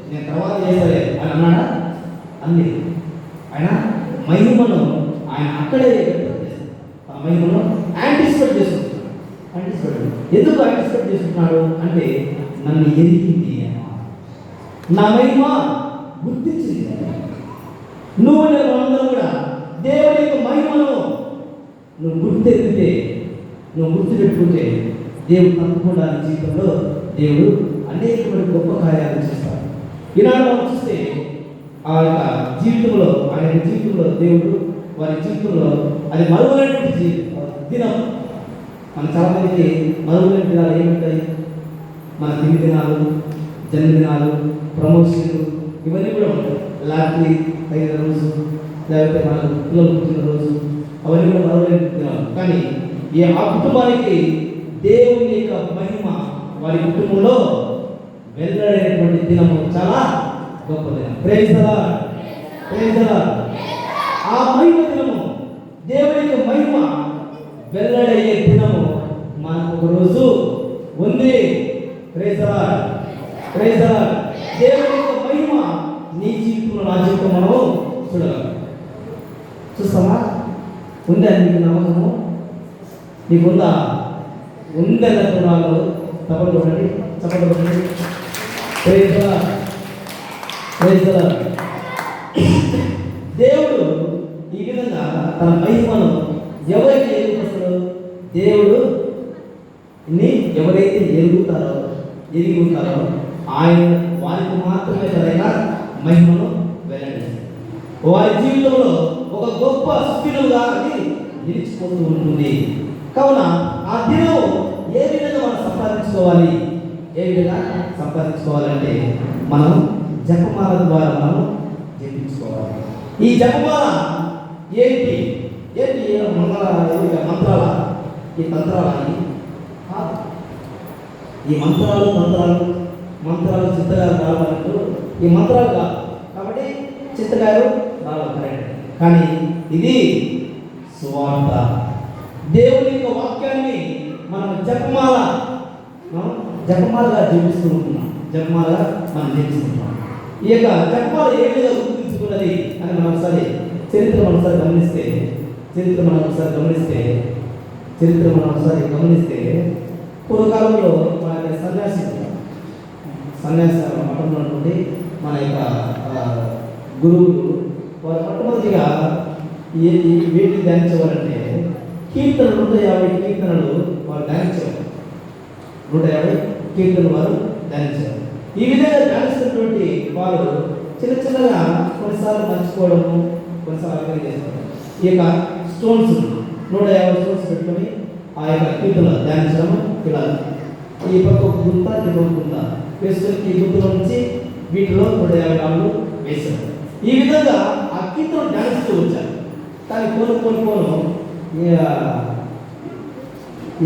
నేను తర్వాత చేస్తాలే అని అన్నాడా? అన్ని ఆయన మహిమను ఆయన అక్కడే ఆ మహిమను యాంటిసిపేట్ చేసుకుంటున్నాడు. ఎందుకు యాంటిసిపేట్ చేసుకుంటున్నాడు అంటే నన్ను ఎరిగింది, నా మహిమ గుర్తించింది. నువ్వు నేను అందరూ కూడా దేవుని యొక్క మహిమను నువ్వు గుర్తుపెట్టుకుంటే దేవుడు తప్పకుండా జీవితంలో దేవుడు అనేకమైన గొప్ప కార్యాలు చేస్తాడు. ఈనాడు మనం చూస్తే ఆయన జీవితంలో దేవుడు వారి జీవితంలో అది మరువైనటువంటి దినం. మన చాలా మందికి మరువైన దినాలు ఏముంటాయి? మన తిండి దినాలు, జన్మదినాలు, ప్రమోషన్లు ఇవన్నీ కూడా ఉంటాయి. లాటరీ అయిన రోజు, లేకపోతే మన పిల్లలు పుట్టిన రోజు, అవన్నీ కూడా మరువైన దినాలు. కానీ ఆ కుటుంబానికి దేవుని యొక్క మహిమ వారి కుటుంబంలో వెల్లడైనటువంటి దినము చాలా గొప్ప దినం. Praise the lord, praise the lord. ఆ మహిమ దినము, దేవుని యొక్క మహిమ వెల్లడయ్యే దినము మనకు ఒక రోజు ఉంది. Praise the lord, praise the lord. దేవుని యొక్క మహిమ నీ జీవితంలో, నా జీవితంలో మనం చూడగలం. చూస్తామా? ఉందా నీకు నమ్మకము? నీకుందా? ఉందన్న వాళ్ళు తప్పకుండా ఉండండి, తప్పకుండా ఉండండి. Praise the lord, praise the lord. దేవుడు ఈ విధంగా తన మహిమను ఎవరికి ఎరుగుతారో, దేవుడు ఎవరైతే ఎరిగి ఉంటారో ఆయన వారికి మాత్రమే సరైన మహిమను వెల్లడిస్తారు. వారి జీవితంలో ఒక గొప్ప సుఖినుగా అది నిలిచిపోతూ ఉంటుంది. కావున ఆ దినం ఏ విధంగా మనం సంపాదించుకోవాలి? ఏ విధంగా సంపాదించుకోవాలంటే మనం జపమాల ద్వారా మనం జపించుకోవాలి. ఈ జపమాల ఏంటి? మంత్రాల ఈ తంత్రాలని ఈ మంత్రాలు చిత్తగారు రావాలంటూ ఈ మంత్రాలు కాదు. కాబట్టి చిత్తగారు రావాలి కరెక్ట్. కానీ ఇది సువార్త. దేవుని యొక్క వాక్యాన్ని మనం జపమాలగా జీవిస్తూ ఉంటున్నాం. జపమాలగా మనం జీవిస్తున్నాం. ఈ యొక్క జపమాల ఏ విధంగా గుర్తించుకున్నది అని మనం ఒకసారి చరిత్ర మనం ఒకసారి గమనిస్తే పూర్వకాలంలో మన యొక్క సన్యాస మఠంలో నుండి మన యొక్క గురువులు వారు మొట్టమొదటిగా వీటిని ధ్యానించేవారంటే కీర్తనలు 150 కీర్తనలు వారు ధ్యానించేవారు. 150 కీర్తనలు వారు ధ్యానించేవారు. ఈ విధంగా ధ్యానిస్తున్నటువంటి వారు చిన్నగా కొన్నిసార్లు మర్చిపోవడము, కొన్నిసార్లు అర్థం చేసుకోవడం. ఈ యొక్క స్టోన్స్ 150 స్టోన్స్ పెట్టుకొని ఆ యొక్క కీర్తనలు ధ్యానించడం. ఇలా ఈ పక్క ఒక గుంత, ఈ పక్క గుంత వేసుకొని ఈ గుంతలో నుంచి వీటిలో 150 రాళ్ళు వేశారు. ఈ విధంగా ఆ కీర్తనలు ధ్యానిస్తూ వచ్చారు. కానీ పోను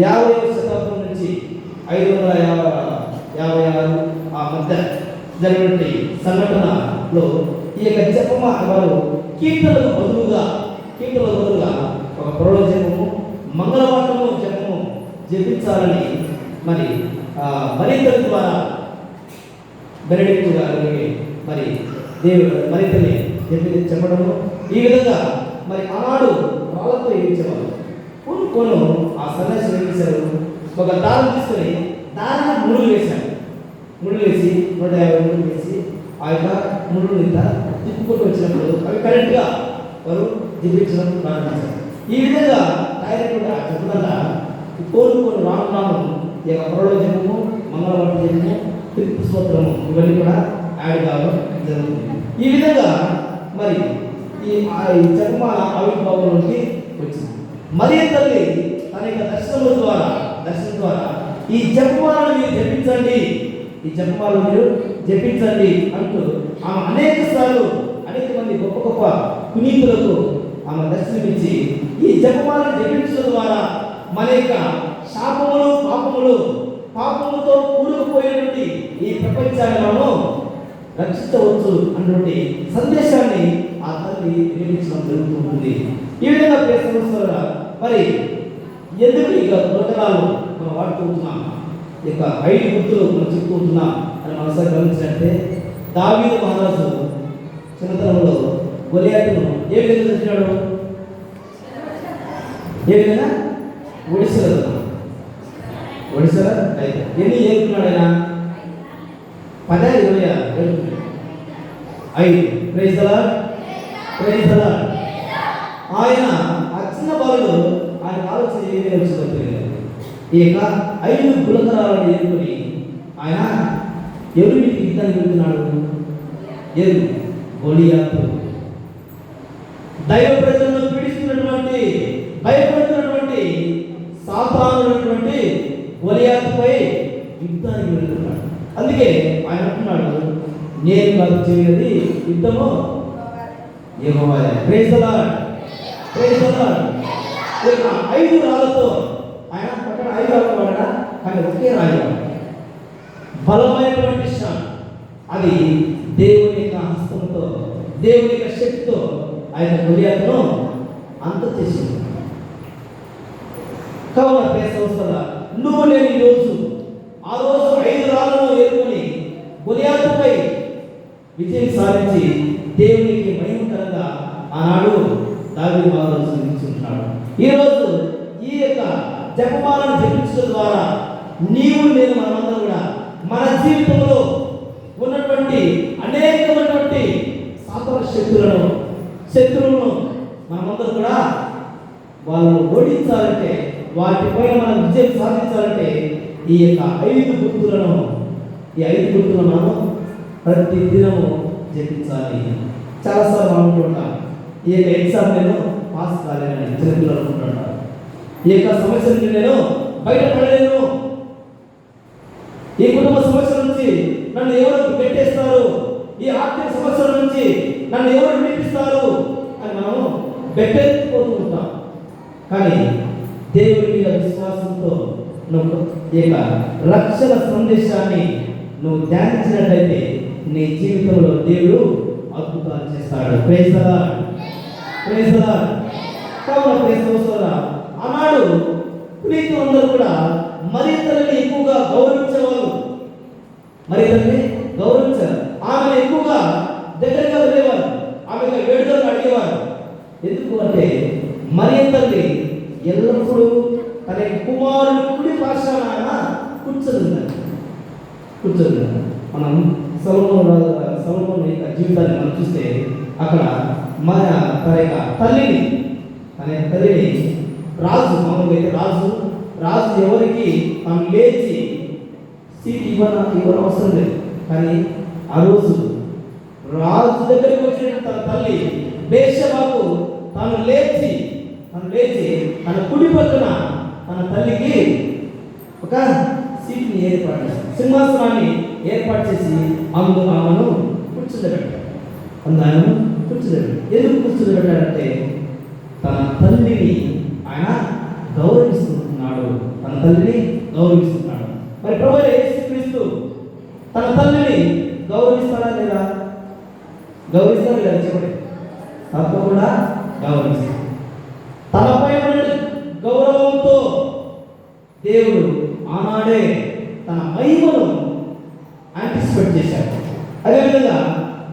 50వ శతాబ్దం నుంచి 556 ఆ మధ్య జరిగినటువంటి సంఘటనలో ఈ యొక్క వారు కీర్తనలకు బదులుగా ఒక ప్రలోజనము, మంగళవాటము జపము జపించాలని మరి మరింతల ద్వారా బెనడిక్ట్ గారికి మరి దేవుడు మరింతని చెప్పడము. ఈ విధంగా మరి ఆనాడు రాళ్ళతో ఏమించేవారు. కొను ఆ సన్యాసి ఏం చేశారు? ఒక దారం తీసుకొని దారిని ముడులు వేశారు. ముడులు వేసి 150 ముడులు వేసి ఆ యొక్క ముడులు ఇంత తిప్పుకుంటూ వచ్చినప్పుడు అవి కరెక్ట్గా వారు దిపించడం ప్రారంభించారు. ఈ విధంగా డైరెక్ట్గా చెప్పకుండా కోరు రాను ఈ యొక్క ప్రలోజనము, మంగళవాట జపము, తిరుపు స్తోత్రము ఇవన్నీ కూడా యాడ్ కావడం జరుగుతుంది. ఈ విధంగా మరి ఈ జపమాల ఆవిర్భావం నుండి వచ్చింది. మరియ తల్లి తన యొక్క దర్శనం ద్వారా ఈ జపమాలను మీరు జపించండి, ఈ జపమాలను మీరు జపించండి అంటూ ఆమె అనేక మంది గొప్ప పునీతులకు ఆమె దర్శనమిచ్చి ఈ జపమాలను జపించడం ద్వారా మన యొక్క శాపములు, పాపములతో కూరుకుపోయినటువంటి ఈ ప్రపంచాన్ని మనం రక్షించవచ్చు అన్నటువంటి సందేశాన్ని ఆ తల్లి నిర్మించడం జరుగుతూ ఉంటుంది. ఈ విధంగా ప్రేక్షకుల మరి ఎందుకు ఇక దొరకడాలు మనం వాడుకుంటున్నాం, ఈ యొక్క 5 గుర్తులు మనం చెప్పుకుంటున్నాం అని మనసారి గమనించినట్టే దావీదు మహారాజు చిన్నతనంలో గొలియాతును ఏ విధంగా చచ్చినాడు? ఏ విధంగా? ఒడిశాలో అయితే ఎన్ని ఏరుకున్నాడు ఆయన? 10 20 5. Praise the lord, praise the lord. ఆయన ఆ చిన్న బాలుడు ఆయన ఆలోచన ఏమీ వచ్చిందో తెలియదు. ఈ యొక్క 5 గులకరాలను ఏరుకొని ఆయన ఎవరికి యుద్ధానికి వెళ్తున్నాడు? గొలియాతు దైవ ప్రజలను చేయడానికి భయపడుతున్నటువంటి సాతానుడైనటువంటి గొలియాతుపై యుద్ధానికి వెళ్తున్నాడు. అందుకే ఆయన అంటున్నాడు, నేను కాదు చేయలేదు, యుద్ధము యెహోవాయే. Praise the lord, praise the lord. 5 రాళ్ళతో ఆయన పక్కన 5 రాళ్ళు వాడా, కానీ ఒకే రాయి బలమైనటువంటి శ్రమ. అది దేవుని యొక్క హస్తంతో, దేవుని యొక్క శక్తితో ఆయన గొలియాతును అంత చేసింది. కావున ప్రియ సహోదరులారా, నువ్వు నేను ఈరోజు ఆ రోజు 5 రాళ్ళను ఎదుర్కొని గొలియాతుపై విజయం సాధించి దేవునికి మహిమకరంగా ఆనాడు దావీదు మహారాజు నిలిచుంటున్నాడు. ఈరోజు ఈ యొక్క జపమాలను జపించడం ద్వారా నీవు నేను మనమందరం కూడా మన జీవితంలో ఉన్నటువంటి అనేకమైనటువంటి సాతాన శత్రువులను మనమందరం కూడా వాళ్ళను ఓడించాలంటే, వాటిపైన మనం విజయం సాధించాలంటే ఈ యొక్క 5 గుర్తులను మనము ప్రతి దినము జపించాలి. చాలాసార్లు మనం అనుకుంటాం, ఈ యొక్క ఎగ్జామ్ నేను పాస్ కాలేనని చిన్నపిల్లలు అనుకుంటుంటారు. ఈ యొక్క సమస్య నుండి నేను బయటపడలేను, ఈ కుటుంబ సమస్యల నుంచి నన్ను ఎవరు పెట్టేస్తారు, ఈ ఆర్థిక సమస్యల నుంచి నన్ను ఎవరు విడిపిస్తారు అని మనం బెట్టెత్తిపోతూ ఉంటాం. కానీ దేవుని మీద విశ్వాసంతో నువ్వు ఈ యొక్క రక్షణ సందేశాన్ని నువ్వు ధ్యానించినట్లయితే నీ జీవితంలో దేవుడు అద్భుతాలు చేస్తాడు. Praise the lord, praise the lord. కావున ప్రియ సహోదరులారా, ఆనాడు ప్రీతులందరూ కూడా మరియతల్లిని ఎక్కువగా గౌరవించేవారు. మరియతల్లిని గౌరవించారు. ఆమెను ఎక్కువగా దగ్గరగా వెళ్ళేవారు, ఆమెకు వేడుకలు అడిగేవారు. ఎందుకు అంటే మరియతల్లి ఎల్లప్పుడూ తన కుమారుని కుడి పార్శ్వాన కూర్చొని. మనం సొలొమోను యొక్క జీవితాన్ని మనం చూస్తే అక్కడ మన తన యొక్క తల్లిని రాజు, మామూలుగా అయితే రాజు ఎవరికి తాను లేచి సీట్ ఇవ్వడం అవసరం లేదు. కానీ ఆ రోజు రాజు దగ్గరికి వచ్చిన తన తల్లి బేషబాకు తాను లేచి తన కుడి పక్కన తన తల్లికి ఒక సీట్ని ఏర్పాటు చేసి, సింహాసనాన్ని ఏర్పాటు చేసి అందులో ఆమెను కూర్చుండబెట్టాడు. ఎందుకు కూర్చుండబెట్టాడంటే తన తల్లిని ఆయన గౌరవిస్తున్నాడు. మరి ప్రభువైన యేసుక్రీస్తు తన తల్లిని గౌరవిస్తాడా లేదా? గౌరవిస్తాడు లేదా? చెప్పండి. తప్పకుండా గౌరవిస్తాడు. తనపై గౌరవంతో దేవుడు ఆనాడే తన మహిమను యాంటిసిపేట్ చేశాడు. అదేవిధంగా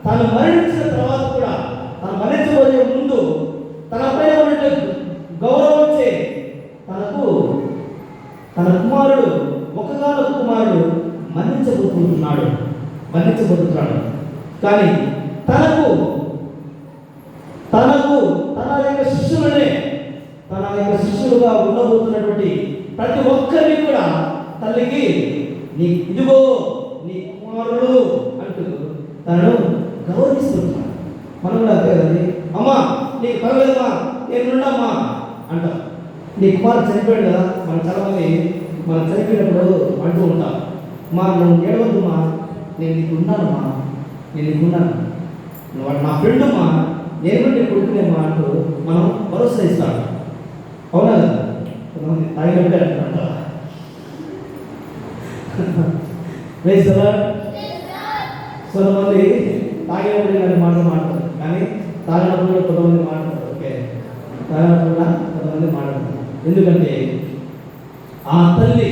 తాను మరణించిన తర్వాత కూడా, తను మరణించబోయే ముందు తనపై గౌరవించే తన కుమారుడు, ఒకగానొక కుమారుడు మరణించబోతున్నాడు. కానీ తన యొక్క శిష్యులుగా ఉండబోతున్నటువంటి ప్రతి ఒక్కరిని కూడా తల్లికి ఇదిగో నీ కుమారుడు అంటూ తనను గౌరవిస్తున్నాడు. మనం కూడా అంతే కదండి. అమ్మా నీకు పర్వాలేదమ్మా, నేనున్నామ్మా అంటాం. నీ కుమారుడు చనిపోయాడు కదా, మనం చాలామంది మనం చనిపోయినప్పుడు అంటూ ఉంటాం, మా నువ్వు ఏడవద్దమ్మా, నేను నీకు ఉన్నాను, నువ్వు నా ఫ్రెండ్ అమ్మా, నేను నీ కొడుకునేమ్మా అంటూ మనం భరోసా ఇస్తాడు. అవునా కదా? తాగినట్టే అంట. కొంతమంది తాగినప్పుడు ఇలాంటి మాటలు మాట్లాడతారు, కానీ తాగినప్పుడు కూడా కొంతమంది మాట్లాడతారు. ఓకే, తాగినప్పుడు కూడా కొంతమంది మాట్లాడతారు. ఎందుకంటే ఆ తల్లి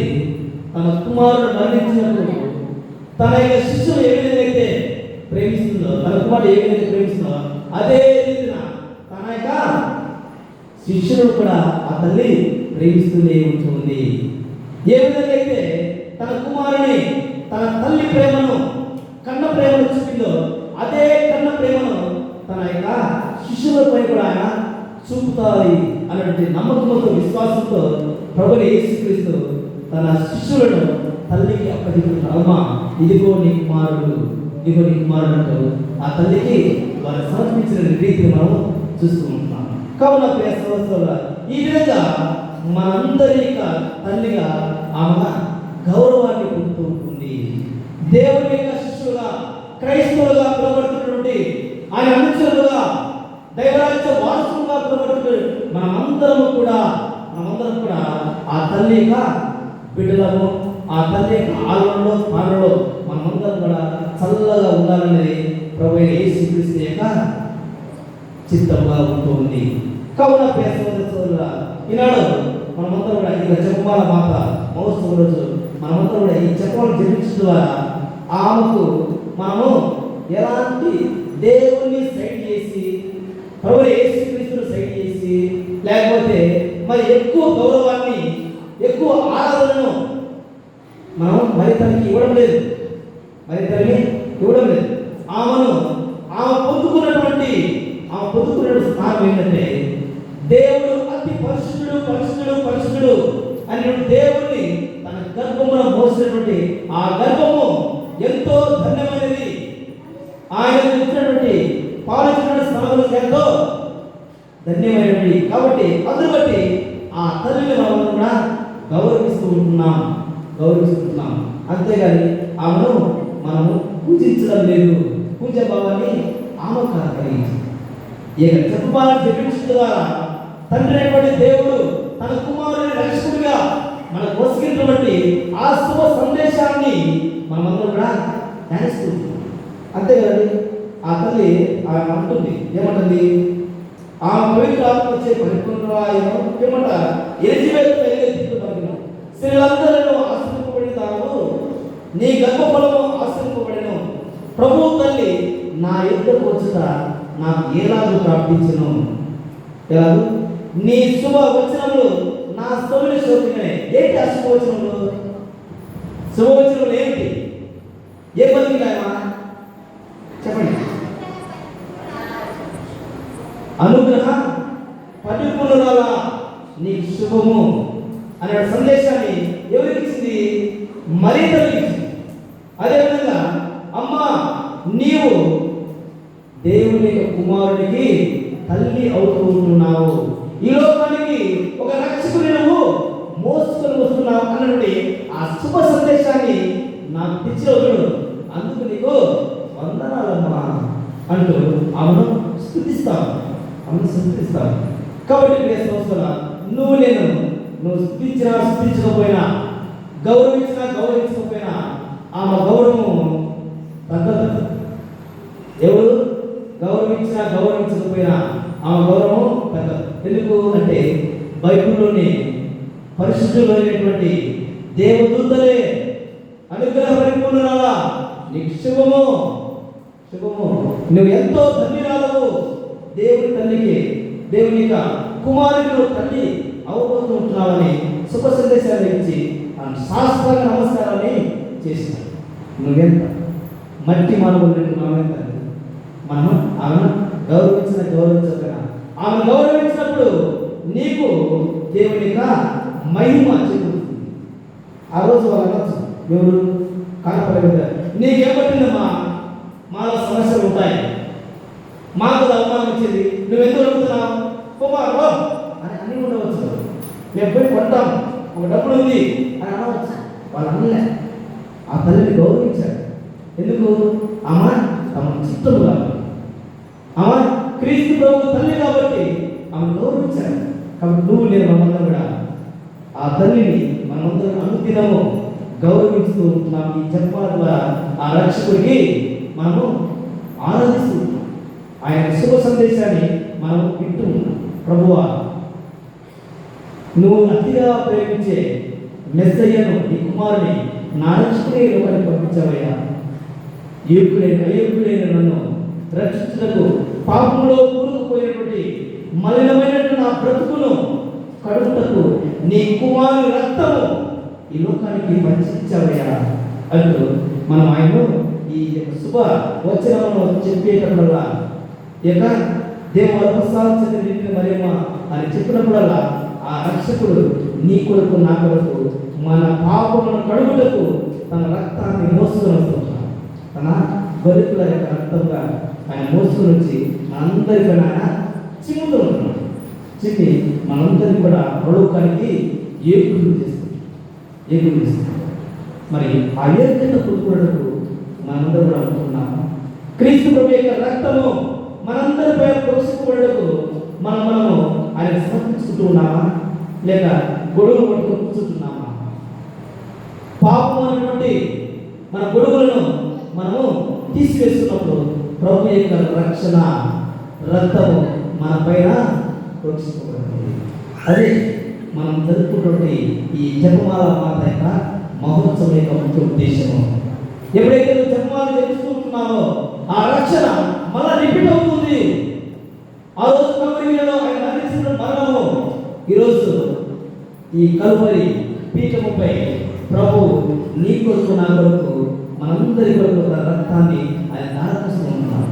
తన కుమారుడు మరణించినప్పుడు తన యొక్క శిష్యులు ఏ విధంగా అయితే ప్రేమిస్తుందో, తన కుమారుడు ఏ విధంగా ప్రేమిస్తుందో అదే రీతిన తన యొక్క శిష్యులను కూడా ఆ తల్లి ప్రేమిస్తూనే ఉంటుంది. ఏ విధంగా అయితే తన కుమారుని, తన తల్లి ప్రేమను, కన్న ప్రేమను చూపిందో అదే కన్న ప్రేమను తన యొక్క శిష్యులపై కూడా ఆయన చూపుతాయి అన్నటువంటి నమ్మకంతో, విశ్వాసంతో ప్రభువైన యేసుక్రీస్తు తన శిష్యులను తల్లికి అప్పగిస్తున్నాడు. అమ్మా ఇదిగో నీ కుమారుడు అంటూ ఆ తల్లికి వారు సమర్పించిన రీతిని మనం చూస్తూ ఉంటున్నాం. కావున ప్రియ సహోదరులారా, ఈ విధంగా మనందరి యొక్క తల్లిగా ఆమె గౌరవాన్ని పొందుతూ ఉంటుంది. దేవుని యొక్క శిష్యులుగా, క్రైస్తవులుగా పిలువబడుతున్నటువంటి ఆయన అనుచరులుగా, దైవరాజ్య వారసులుగా పిలువబడుతున్న మనమందరం కూడా ఆ తల్లి యొక్క బిడ్డలము, ఆ తల్లి యొక్క ఆలయంలో పాలనలో మనమందరం కూడా చల్లగా ఉండాలనేది ప్రభువైన యేసుక్రీస్తు యొక్క చిత్తంగా ఉంటుంది. కావున ప్రియ సోదరులారా, ఈనాడు మనమందరం కూడా ఇక జపమాల మాత మహోత్సవం రోజు మనమందరం కూడా ఈ జపమాలను జపించడం ద్వారా ఆమెకు మనము ఎలాంటి దేవుణ్ణి సైడ్ చేసి, ప్రభువైన యేసుక్రీస్తును సైడ్ చేసి, లేకపోతే మరి ఎక్కువ గౌరవాన్ని, ఎక్కువ ఆరాధనను మనం మరి తనకి ఇవ్వడం లేదు. ఆమె పొందుకున్నటువంటి స్థానం ఏంటంటే, దేవుడు అతి పరిశుద్ధుడు అని దేవుడిని తన గర్భమున మోసినటువంటి ఆ గర్భము ఎంతో ధన్యమైనది. ఆయన ఇచ్చినటువంటి పాలించినటువంటి స్థానంలో ఎంతో ధన్యమైనది. కాబట్టి అందును బట్టి ఆ తల్లిని మనం కూడా గౌరవిస్తున్నాం. అంతేగాని ఆమెను మనము పూజించడం లేదు. పూజ భావాన్ని ఆమె కలిగించి ఇక జపమాలను జపించడం ద్వారా తండ్రి అయినటువంటి దేవుడు తన కుమారుని రక్షకుడిగా మనకు వసిగినటువంటి ఆ శుభ సందేశాన్ని మనమందరం కూడా ధ్యానిస్తున్నాం. అంతేకాదు ఆ తల్లి ఆమె అంటుంది, ఏమంటుంది? ఆ పవిత్ర ఆత్మ వచ్చే పరిపూర్ణాయను ఏమంట, ఎలిజబెత్ స్త్రీలందరూ ఆశ్రయింపబడినారు, నీ గర్భఫలము ఆశ్రయింపబడిను. ప్రభు తల్లి నా యుద్ధకు వచ్చుట నాకు ఎలాగూ ప్రార్థించను. ఎలాగూ నీ శుభ వచనములు నా స్తోమిని శోకినాయి. ఏంటి ఆ శుభవచనములు? శుభవచనములు ఏంటి? ఏ పలికినాయమా చెప్పండి. అనుగ్రహ పరిపూర్ణురాల నీకు శుభము అనే సందేశాన్ని ఎవరికి ఇచ్చింది? మరియకు ఇచ్చింది. అదేవిధంగా అమ్మా, నీవు దేవుని యొక్క కుమారుడికి తల్లి అవుతూ ఉంటున్నావు, ఈ లోకానికి ఒక రక్షకుని నువ్వు మోసుకొని వస్తున్నావు అన్నటువంటి ఆ శుభ సందేశాన్ని నాకు తెచ్చినప్పుడు అందుకు నీకు వందనాలమ్మా అంటూ ఆమెను స్తుతిస్తావు. కాబట్టి ప్రియ సంవత్సరం నువ్వు స్తుతించకపోయినా, గౌరవించకపోయినా ఆమె గౌరవము తగ్గదు. ఎవరు గౌరవించకపోయినా ఆమె గౌరవం తగ్గదు. ఎందుకు అంటే బైబిల్లోని పరిశుద్ధులైనటువంటి దేవదూతలే అనుగ్రహ పరిపూర్ణురాలా నీకు శుభము, నువ్వు ఎంతో ధన్యురాలవు. దేవుని తల్లికి, దేవుని యొక్క కుమారుడు తల్లి అవబోతూ ఉంటున్నావని శుభ సందేశాలు ఇచ్చి శాస్త్రాల నమస్కారాన్ని చేసినావు. నువ్వెంత మట్టి మానవులు, మనం ఆమెను గౌరవించకపోయినా ఆమెను గౌరవించినప్పుడు నీకు దేవుని యొక్క మహిమ చెందుతుంది. ఆ రోజు వాళ్ళు ఎవరు కనపడలేదు, నీకేమట్టిందమ్మా, మాలో సమస్యలు ఉంటాయి, మాకు అవమానం వచ్చేది, నువ్వెందుకు అడుగుతున్నావు కుమారు అని అన్నీ ఉండవచ్చు. మేము పోయి కొంటాం, ఒక డబ్బులు ఉంది అని అనవచ్చు. వాళ్ళు అనలే. ఆ తల్లిని గౌరవించారు. ఎందుకు? ఆమె తమ చిత్తము కాబట్టి, ఆమె క్రీస్తు ప్రభు తల్లి కాబట్టి ఆమె గౌరవించారు. కాబట్టి నువ్వు నేను మనమందరం కూడా ఆ తల్లిని మనమందరం అనుదినము గౌరవిస్తూ ఉంటున్నాం. ఈ జపమాల ద్వారా ఆ రక్షకుడికి మనము ఆరాధిస్తూ ఉంటాం. ఆయన శుభ సందేశాన్ని మనం వింటూ ఉన్నాం. ప్రభువా, నువ్వు అతిగా ప్రేమించే మెస్సయ్యను, నీ కుమారుని నా రక్షకుడే లోకానికి పంపించావయ్యా. అయోగ్యుడైన నన్ను రక్షించుటకు పాపంలో కూరుకుపోయినటువంటి మలినమైనటువంటి నా బ్రతుకును కడుపుటకు నీ కుమారుని రక్తము ఈ లోకానికి పంచించావయ్యా అంటూ మనం ఆయనను ఈ శుభ వచనమును చెప్పేటప్పుడల్లా, ఈ యొక్క దేవసాల్సిన మరియమ్మ అని చెప్పినప్పుడల్లా ఆ రక్షకుడు నీ కొరకు నా కొరకు మన పాపములను కడుగుటకు తన రక్తాన్ని మోసుకొని వస్తున్నాడు. తన గొర్రెల యొక్క రక్తంగా ఆయన మోసుకొని వచ్చి మనందరికీ ఆయన చిమ్ముతూ ఉంటున్నాడు. చెప్పి మనందరినీ కూడా పరలోకానికి ఏకులు చేస్తుంది. మరి ఆ ఏకత కూడుకున్నట్టు మనందరూ కూడా అనుకుంటున్నాము. క్రీస్తు ప్రభు యొక్క రక్తము మనందరిపై ప్రోత్సహించబడకు మనము ఆయన సమర్పించుకుంటూ ఉన్నామా, లేక గొడుగు పట్టుకొని కూర్చుంటున్నామా? పాపం అనేటువంటి మన గొడుగులను మనము తీసివేస్తున్నప్పుడు ప్రభు యొక్క రక్షణ రక్తము మన పైన ప్రోత్సహించబడుతుంది. అదే మనం జరుపుకున్నటువంటి ఈ జపమాల మాత యొక్క మహోత్సవం యొక్క ముఖ్య ఉద్దేశము. ఎప్పుడైతే నువ్వు జపమాల జరుపుకుంటున్నావో ఆ రక్షణ మళ్ళా రిపీట్ అవుతుంది. ఆ రోజు కల్వరిలో ఆయన అందించిన మరణము ఈరోజు ఈ కల్వరి పీఠముపై ప్రభు నీ కొరకు నా కొరకు మనందరి కొరకు రక్తాన్ని ఆయన దారపోస్తున్నాడు.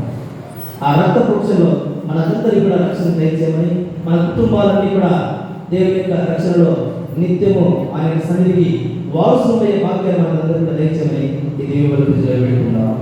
ఆ రక్త పక్షంలో మనందరికీ కూడా రక్షణ దయచేయమని, మన కుటుంబాలన్నీ కూడా దేవుని యొక్క రక్షణలో నిత్యము ఆయన సన్నిధికి వారసులయ్యే భాగ్యాన్ని మనందరికీ కూడా దయచేయమని ఈ దేవుని పెట్టుకున్నాం.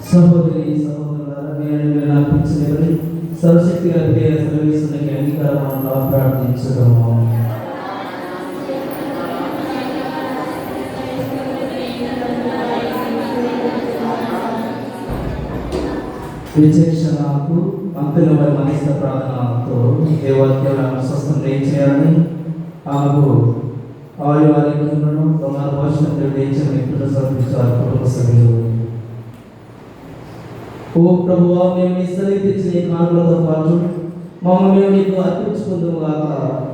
సహోదరి సహోదరులారా, నేను నాకు ఇచ్చినవని సర్వశక్తి గారి సర్వేశ్వరునికి అంగీకారం ప్రార్థించడము. విచక్షణకు అంతుల వారి మనిషి ప్రార్థనతో దేవాలయాలను స్వస్థం చేయాలని ఆమెకు ఆయు ఆరోగ్యములను తమ భవిష్యత్తు దయచేయమని ఇప్పుడు సమర్పించారు కుటుంబ సభ్యులు. ఓ ప్రభువా, మేము నీ సన్నిధికి తెచ్చిన ఈ కానుకలతో పాటు మమ్మల్ని మేము నీకు అర్పించుకుందాము గాక.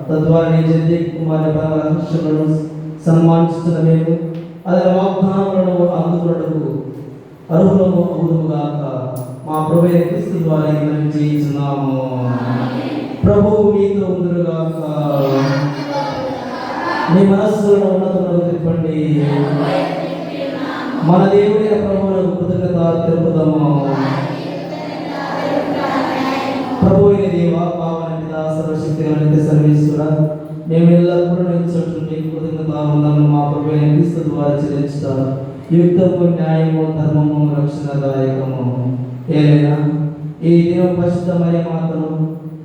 తద్వారా నీ జంతి కుమారి పరమహర్షులను సన్మానిస్తున్న మేము అదే వాగ్దానములను అందుకున్నటకు అర్హులము అవుదుము గాక. మా ప్రభువైన క్రీస్తు ద్వారా మనం చేయించున్నాము. ప్రభువు మీతో ఉందురుగాక. మీ మనస్సులను ఉన్నతములకు తిప్పండి. మన దేవుడైన ప్రభువులకు కృతజ్ఞత తెలుపుదాము. ప్రభువైన దేవ, పావన పితా, సర్వశక్తి నిత్య సర్వేశ్వర, మేము ఎల్లప్పుడూ నిలిచోటు మీకు కృతజ్ఞత వందనములు మా ప్రభువైన క్రీస్తు ద్వారా చెల్లించుతారు. యుక్తము, న్యాయము, ధర్మము, రక్షణదాయకము. ఏలైనా ఈ దినం పరిశుద్ధమైన మాతను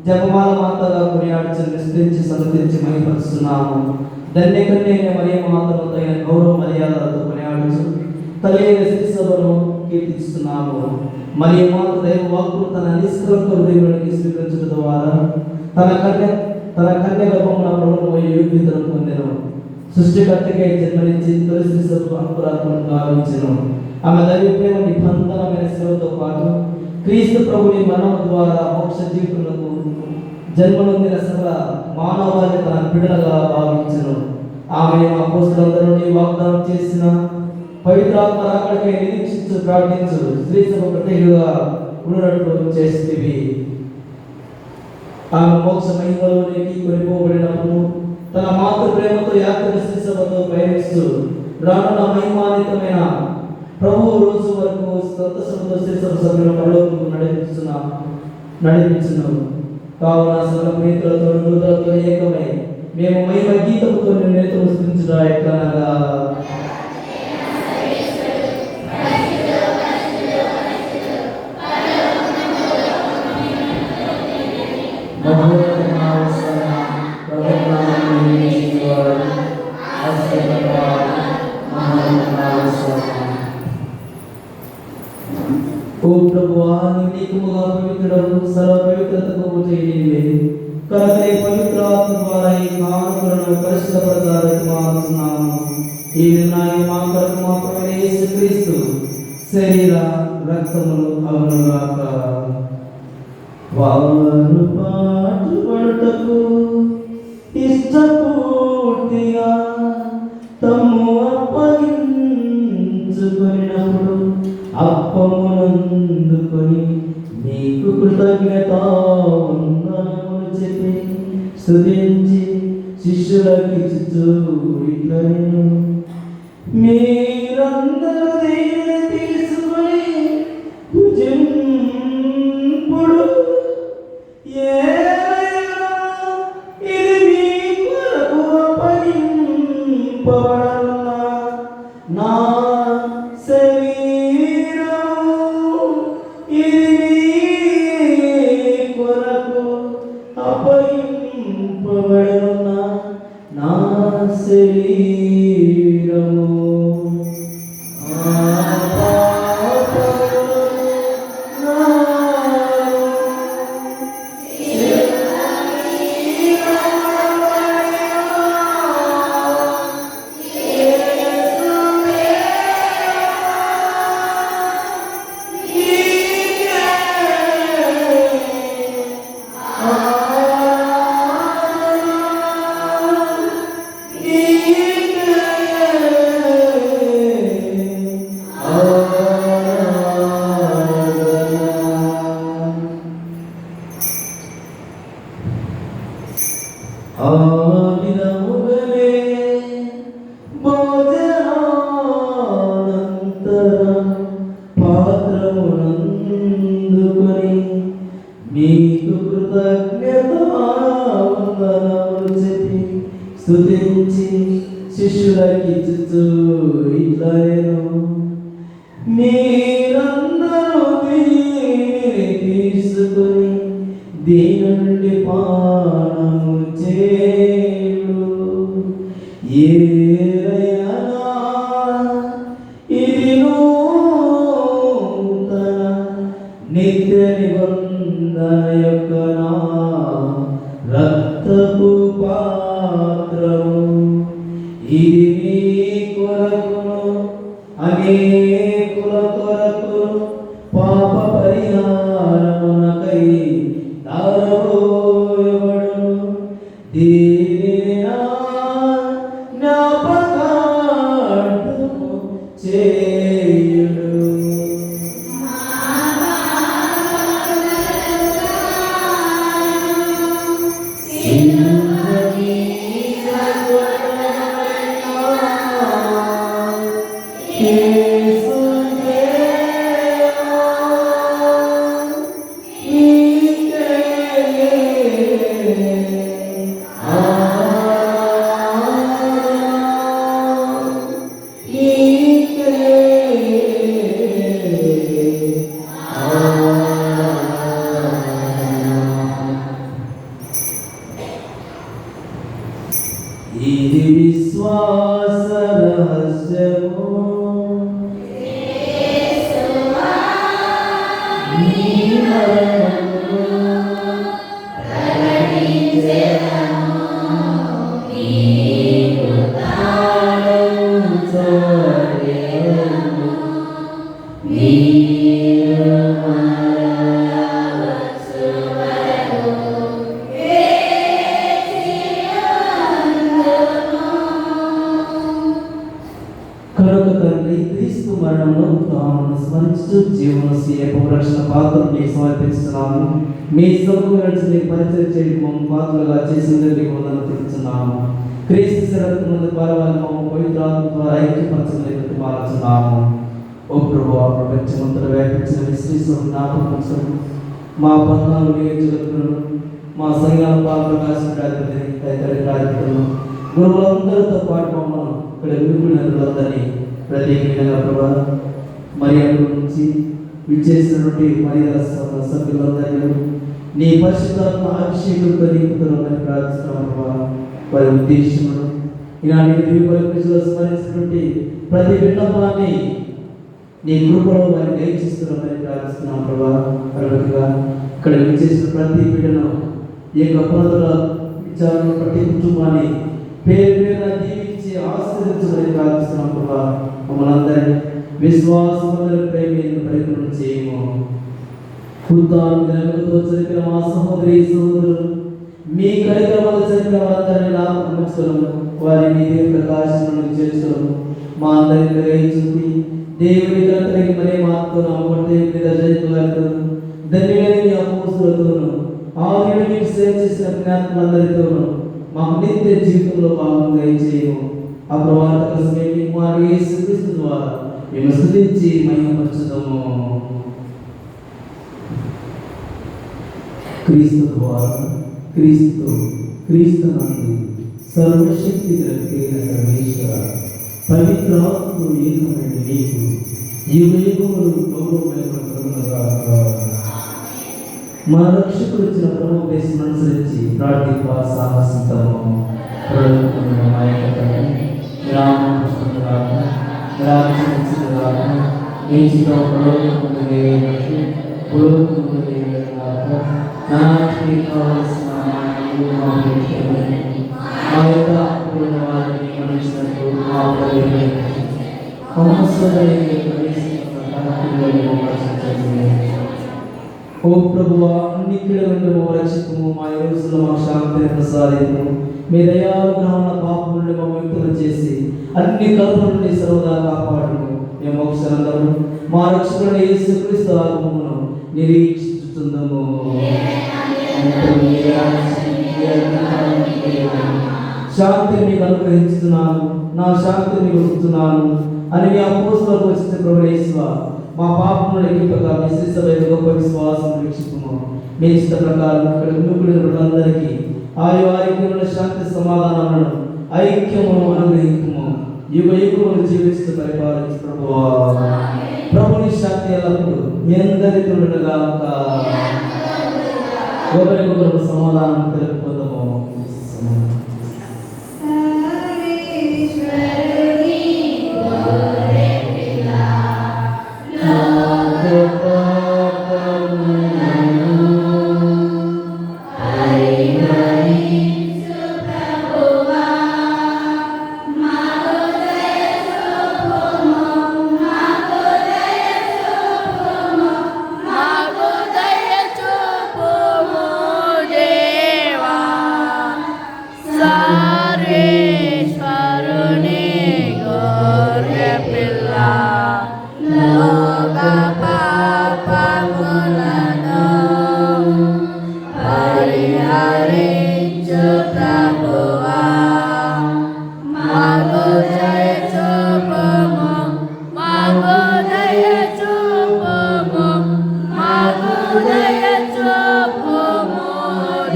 జపమాల మాతగా కొనియాడ్చి విస్తరించి సన్నతించి మహిమపరుస్తున్నాము. ధన్యకన్య మరియ మాతను తగిన గౌరవ మర్యాదలతో కొనియాడుచు తల్లి సభను కీర్తిస్తున్నాము. మరియు మాత దైవ వాక్కు తన నిష్కలంక హృదయంలోనికి స్వీకరించడం ద్వారా తన కన్య గర్భమున ప్రభువు యోగ్యతను పొందెను. సృష్టికర్తకై జన్మనిచ్చి తొలి శిశువుకు అంకురాత్మను గావించెను. ఆమె దైవ ప్రేమ నిబంధనమైన సేవతో పాటు క్రీస్తు ప్రభుని మరణం ద్వారా మోక్ష జీవితములకు జన్మనొందిన సకల మానవాళిని తన బిడ్డలుగా భావించెను. ఆమె అపోస్తలులందరినీ వాగ్దానం చేసిన పవిత్రాత్మ రాకడకై నిరీక్షించు ప్రార్థించు స్త్రీ సభ ప్రత్యేకగా ఉన్నట్లు చేస్తేవి. ఆమె మోక్ష మహిమలోనికి కొనిపోబడినప్పుడు తన మాతృ ప్రేమతో యాత్ర స్త్రీ సభతో పయనిస్తూ రానున్న మహిమాన్వితమైన ప్రభువు రోజు వరకు సంతోషంతో స్త్రీ సభ సభ్యులను పరలోకముకు నడిపించున్నాము. కావున సకల ప్రీతులతో నూతలతో ఏకమై మేము మహిమ గీతముతో నేతలు స్థించుట ఎట్లనగా ఓ ప్రభువా, నీకుముగా పవిత్రుడవు, సర్వ పవిత్రతకు చేయనివే. కనుకనే పవిత్ర ఆత్మ ద్వారా ఈ కానుకలను పరిశుద్ధపరచాలనుకున్నాము. ఈ విధానాన్ని మా కొరకు మా ప్రభువైన యేసుక్రీస్తు శరీర రక్తములు అవునుగాక. వారు పాటుపడుటకు ఇష్టపూర్తిగా తమ్ము అప్పగించుకొనినప్పుడు అప్పమునందుకొని నీకు కృతజ్ఞత వందనములు చెప్పి స్తుతించి శిష్యులకి ఇచ్చుచు ఇట్లనెను. మీరందరూ దీనిని తీసుకొని భుజింపుడు. ఇది మీ కొరకు అప్పగింపబడుతున్న నా శరీరము. ఇది మీ కొరకు అప్పగింపబడుతున్న నా శరీరము. పాత్రమునందుకొని నీకు కృతజ్ఞత వందనములు చెప్పి స్తుతించి శిష్యులకి ఇచ్చుచు ఇట్లనెను. మీరందరూ దీనిని తీసుకొని దీని నుండి పానము చేయుడు. ఏలయనా ఇది నూతన నిత్య నిబంధన యొక్క నా రక్తపు పాత్రము ఇది మీ కొరకును అనేకుల కొరకు పాప పరిహారమునకై దారబోయబడును. దీనిని నా జ్ఞాపకార్థము చేయుడు. ఇది విశ్వాస రహస్యము. నీ మరణమును ప్రకటించెదము, నీ ఉత్థానము చాటెదము. నీవు కనుక తండ్రి క్రీస్తు మరణంలో తాను స్మరించు జీవన రక్షణ పాత్రని సమర్పిస్తున్నాము. మీ సభకు నడిచి పరిచయం చేయడం మమ్మల్ని పాత్రలుగా చేసిందని వందన తెలుస్తున్నాము. క్రీస్తు శరత్తు ముందు పాల్గొని మమ్మల్ని పవిత్రాత్మ ద్వారా ఐక్యపరచలేదని మారుతున్నాము. ఓ ప్రభువా, ప్రపంచమంతటా వ్యాపించిన విశ్రీశ్వరం జ్ఞాపకం మా 14 నియోజకవర్గాలను మా సంఘాల ప్రకాశం తదితర కార్యక్రమం గురువులందరితో పాటు మమ్మల్ని ఇక్కడ విలువలందరినీ ప్రత్యేకంగా ప్రభా మరి అక్కడి నుంచి విచ్చేసినటువంటి మర్యాద సభ్యులందరినీ నీ పరిశుద్ధాత్మ అభిషేకంతో నింపుతున్నామని ప్రార్థిస్తున్నాం ప్రభా. వారి ఉద్దేశమును ఈనాటి ప్రజలు స్మరించినటువంటి ప్రతి విన్నపాన్ని నీ కృపలో వారిని దయచేస్తున్నామని ప్రార్థిస్తున్నాం ప్రభా. కనుకగా ఇక్కడ విచ్చేసిన ప్రతి బిడ్డను ఈ యొక్క పునరుల విచారణ ప్రతి కుటుంబాన్ని పేరు పేరున దీవించి ఆశీర్వదించమని ప్రార్థిస్తున్నాం ప్రభా. మమ్మల్ని అందరినీ విశ్వాసమందరి ప్రేమను పరిపూర్ణ చేయము. హుద్దానుతో చదివిన మా సహోదరి సహోదరులు మీ కార్యక్రమాలు చదివిన వారందరినీ లాభపరచడం వారి మీ ప్రకాశం చేర్చడం మా అందరినీ గ్రహించుంది. దేవుని గ్రంథానికి మరే మాత్రం ధన్యులైన అపోస్తులతోనూ ఆవిడ మీకు సేవ చేసిన జ్ఞానులందరితోనూ మాకు నిత్య జీవితంలో భాగంగా చేయము. ఆ ప్రవార్తక సమయం కుమారు యేసుక్రీస్తు ద్వారా మేము స్తుతించి మహిమపరచుదాము. క్రీస్తు ద్వారా క్రీస్తునందు సర్వశక్తి కలిగిన సర్వేశ్వర పవిత్రాత్మ ఏకమైన నీకు యుగయుగములు గౌరవమైన మా రక్షకుడు ఇచ్చిన ప్రమోదేశం అనుసరించి ప్రార్థింప సాహసితము. ఓ ప్రభువా, అన్ని కీడుల రక్షితము, మా యోసుల మా శాంతిని ప్రసాదితము. మీ దయానుగ్రహం పాపం నుండి మమ్మల్ని విడుదల చేసి అన్ని కలుపుల నుండి సర్వదా కాపాడుము. మేము మోక్షరందరూ మా రక్షకుడైన యేసుక్రీస్తు ఆగమమును నిరీక్షిస్తున్నాము. శాంతిని మీకు అనుగ్రహించుతున్నాను, నా శాంతిని మీకు వస్తున్నాను అని మీ అపోస్తలులకు వచ్చిన ప్రభువైన యేసువా, మా పాపములను లెక్కింపగా మీ శ్రీ సభ గొప్ప విశ్వాసం వీక్షించుము. మీ ఇష్ట ప్రకారం ఇక్కడ గుమికూడిన ప్రజలందరికీ ఆయు ఆరోగ్యముల శాంతి సమాధానములను ఐక్యమును అనుగ్రహించుము. యుగ యుగములు జీవిస్తూ పరిపాలించు ప్రభువా. ప్రభుని శాంతి ఎల్లప్పుడు మీ అందరితో ఉండగాక. ఒకరికొకరు సమాధానం తెలుపుకుందాము.
Lord,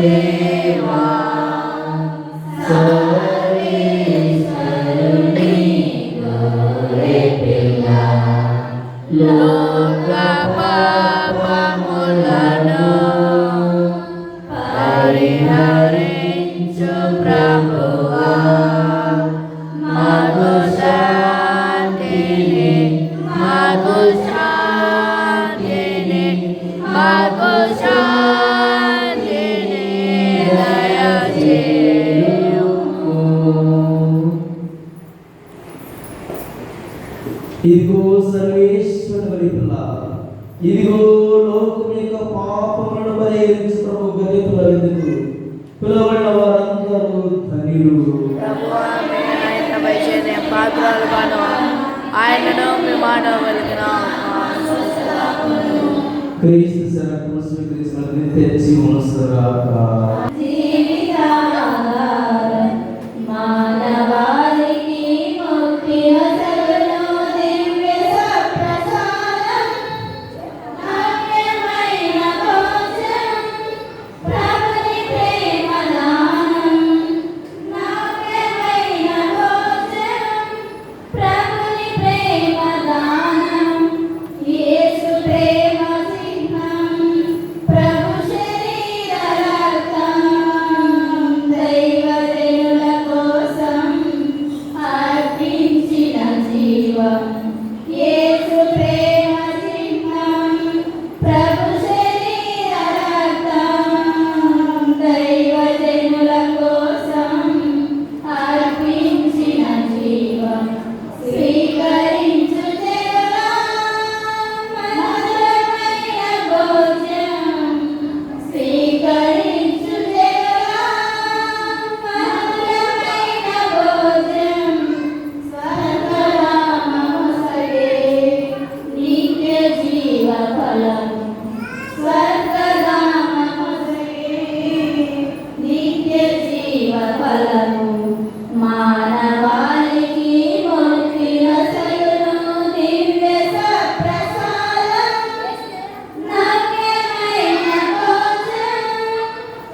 దేవా సర్వేశ్వరుని గొర్రె పిల్ల లోక పాపములను పరిహరించు ప్రభువా మాకు శాంతిని మాకు శాంతిని మాకు శాంతిని దయచేయుము.
ఇదిగో సర్వేశ్వరుని పిల్ల, ఇదిగో లోకం యొక్క పాపములను పరిహరించు ప్రభు గదితులందుకు పిలవబడిన వారందరూ ధన్యులు.
పాత్రలుగాను ఆయనను విమానవలిగిన
క్రీస్తు శరణము స్వీకరించిన నిత్య జీవమునొసగాక.
మానవాళికి ముక్తి అసలును దివ్య సప్రసాదం నాట్యమైన భోజనం ప్రభుని ప్రేమదానం నాట్యమైన భోజనం ప్రభుని ప్రేమదానం యేసు ప్రేమ చిహ్నం ప్రభు శరీర రక్తం దైవజనుల కోసం అర్పించిన జీవం యేసు ప్రేమ చిహ్నం ప్రభు శరీర రక్తం దైవజనుల కోసం అర్పించిన జీవం స్వీకరించు దేవా మధురమైన భోజనం స్వీకరించు దేవా మధురమైన భోజనం స్వర్గరామమొసగే నిత్య జీవ ఫలం స్వర్గరామమొసగే నిత్య జీవ ఫలము మానవాళికి ముక్తి అసలును దివ్య సప్రసాదం నాట్యమైన భోజనం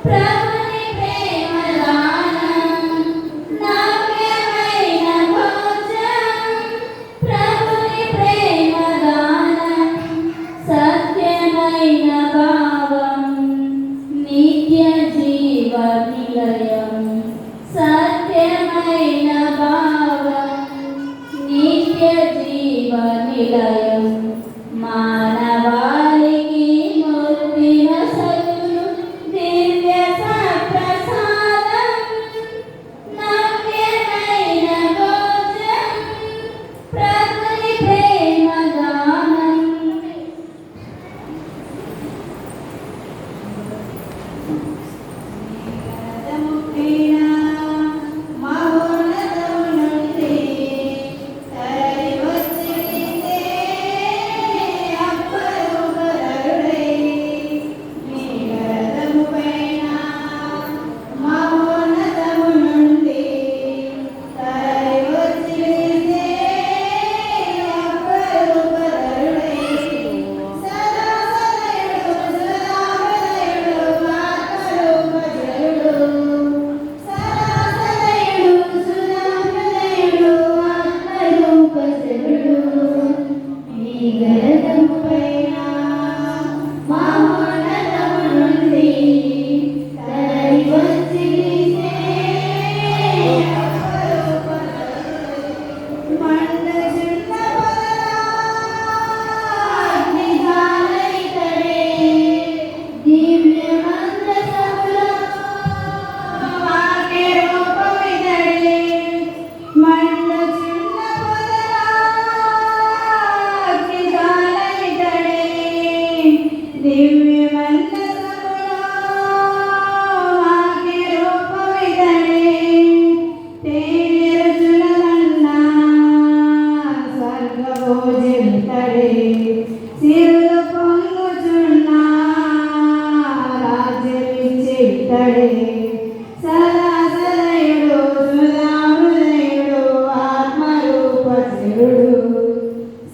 ప్రభుని ప్రేమదానం నాట్యమైన భోజనం ప్రభుని ప్రేమదానం సత్యమైన భావం నిత్య జీవ నిలయం సత్యమైన భావం నిత్య జీవ నిలయం మానవాళికి ముక్తి అసలును దివ్య సప్రసాదం నాట్యమైన భోజనం ప్రభుని ప్రేమదానం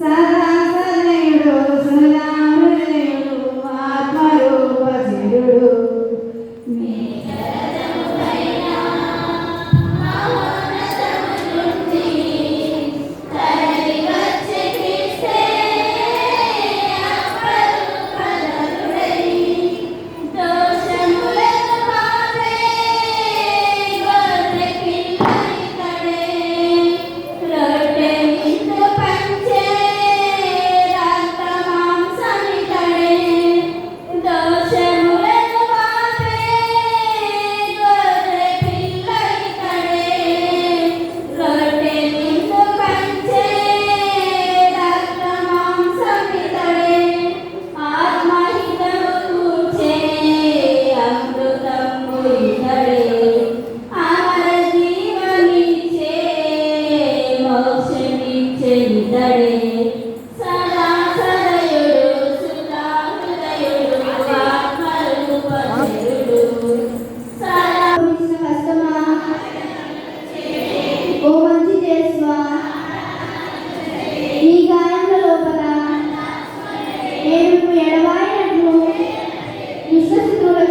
సదా సదయుడు సుధామృదయుడు ఆత్మరూప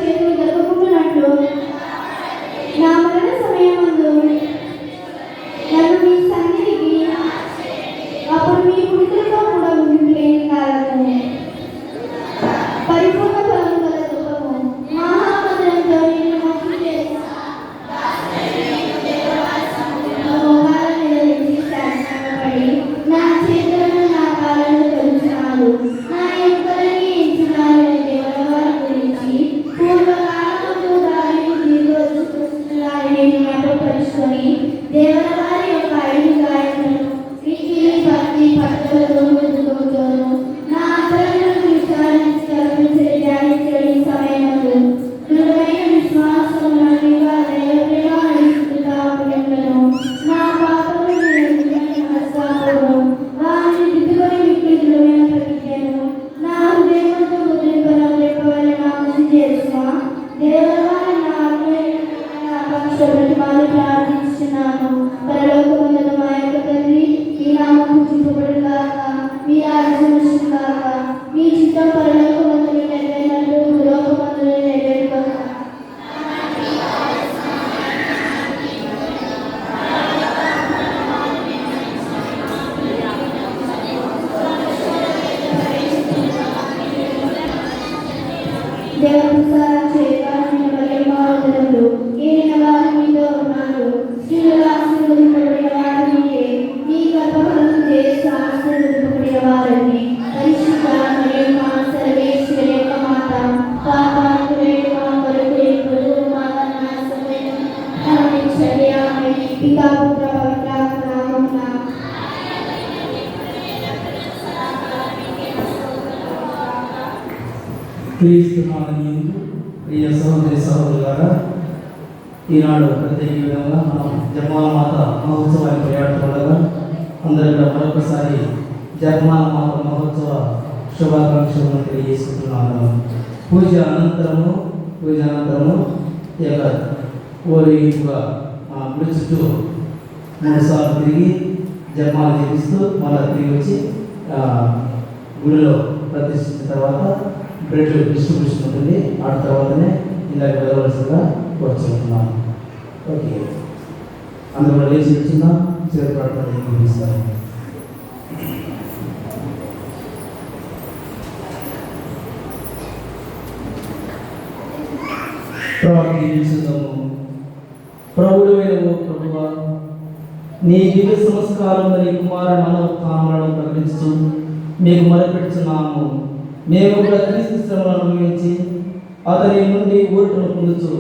చేతులు జరుపుకుంటున్నట్లు నా మరణ సమయమందు నన్ను మీ సన్నిధికి అప్పుడు మీ పుణితులతో కూడా ఉండిలేని కారణము పరిపూర్ణ ఫలము గల దుఃఖము మహామంత్రంతో నేను మోసం చేసి మోహాల మీద నుంచి శాసనపడి నా చేతులను నా కాళ్ళను తొలుచున్నాడు నా ఎముకలని ఎంచున్నాడు దేవరవారి గురించి పూర్వకాలములో దానిని దీర్ఘోచుకున్నారని జ్ఞాపకపరుచుకొని దేవరవారి యొక్క 5 గాయకులను వీటిని భక్తి పట్టుదలతో ముందుకుతోను నా ఆచరణను విచారించి కల్పించే ధ్యానించే సమయంలో దృఢమైన విశ్వాసం నన్నుగా దైవ ప్రేమ నడిపిస్తున్న నా పాపము నమస్కారము వారిని దిద్దుకొని వికృతులమైన ప్రతిజ్ఞను నా హృదయంతో ముద్రింపడం చెప్పవలని నాకు చేసిన దేవరవారి నా ఆకాంక్ష ప్రతిమాలు ప్రార్థించున్నాను. పరలోకమందున మా యొక్క తండ్రి, మీ నామం పూజింపబడుగాక, మీ రాజ్యం వచ్చుగాక, మీ చిత్తం పరలోకమందున నెరవేరినట్లు భూలోకమందున నెరవేరుగాక. దేవప్రసాదం చేయడానికి మరియు మారుదలు ఏలిన వారు మీతో ఉన్నారు. స్త్రీలు ఆశీర్వదింపబడిన వారు మీరే, మీ గర్భఫలం చేసి ఆశీర్వదింపబడిన వారిని పరిశుద్ధ మరియు మా సర్వేశ్వరి యొక్క మాత పాపాత్ములైన మా కొరకు ఎప్పుడూ మా నాశనమైన కరుణించండి. ఆమె పితా పుత్ర పవిత్రాత్మ నామమున
క్రీస్తునామమున ప్రియ సహోదరి సహోదరులారా, ఈనాడు ప్రత్యేక విధంగా మనం జపమాల మాత మహోత్సవాన్ని కొనియాడుతుండగా అందరిలో మరొకసారి జపమాల మాత మహోత్సవ శుభాకాంక్షలను తెలియజేసుకుంటున్నాను. పూజ అనంతరము ఈ యొక్క ఓరిగా మన గుడి చుట్టూ 3 సార్లు తిరిగి జపమాల చేపిస్తూ మళ్ళీ తిరిగి వచ్చి గుడిలో ప్రతిష్ఠించిన తర్వాత బ్రెడ్ డిస్ట్రిబ్యూషన్ ఉంటుంది. ఆ తర్వాతనే ఇందాక వెళ్ళవలసిందిగా కోరుచుకుంటున్నాను. ఓకే, అందులో లేచి వచ్చిందా చివరి ప్రార్థన చూపిస్తాను. ప్రార్థించుదాము. ప్రభువైన ఓ ప్రభువా, నీ దివ్య సంస్కారం నీ కుమారుని మనోత్థానాలను ప్రకటించు మీకు మొరపెట్టుచున్నాము. మేము కూడా క్రీస్తు శ్రమలను అనుభవించి అతని నుండి ఊరటను పొందుచు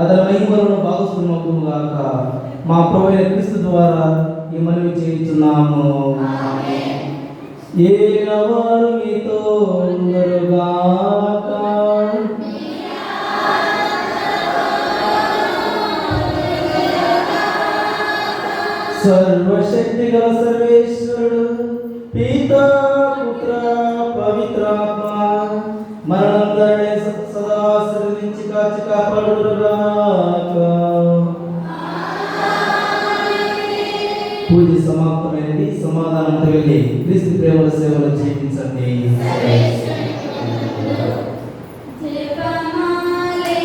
అతని మహిమలను భాగస్వామ్యమగుగాక. మా ప్రభువైన క్రీస్తు ద్వారా ఈ మనవి చేయుచున్నాము. ఏలినవారు మీతో ఉందరుగాక. సర్వశక్తి గల సర్వేశ్వరుడు పితా పుత్ర పవిత్రాత్మ మరణందరినీ సదా ఆశీర్వదించి కాచి కాపాడుగాక. పూజ సమాప్తమైనది. సమాధానంతో వెళ్ళి క్రీస్తు ప్రేమల సేవలు జీవించండి.
జపమాలే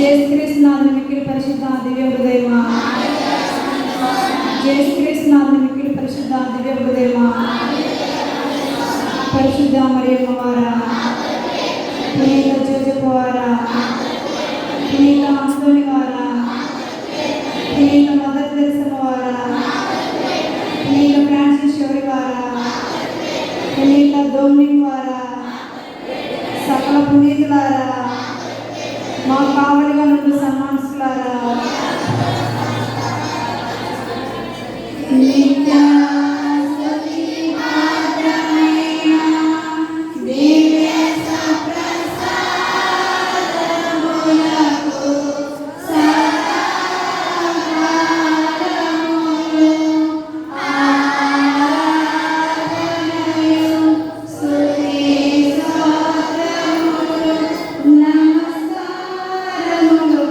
జయశ్రీకృష్ణనాథుని మిక్కిలి పరిశుద్ధ దివ్య హృదయమా, జయశ్రీకృష్ణనాథుని మిక్కిలి పరిశుద్ధ దివ్య హృదయమా, పరిశుద్ధ మరియమ్మ వారా, పునీత జోజెఫ్ వారా, పునీత అంతోని వారా, పునీత మదర్ తెరెసా వారా, పునీత ఫ్రాన్సిస్ షోరి వారా, పునీత డొమినిక్ వారా, సకల పునీతులారా, మా కావలిగా నుండి సన్మానిస్తులారా, నమస్కారములు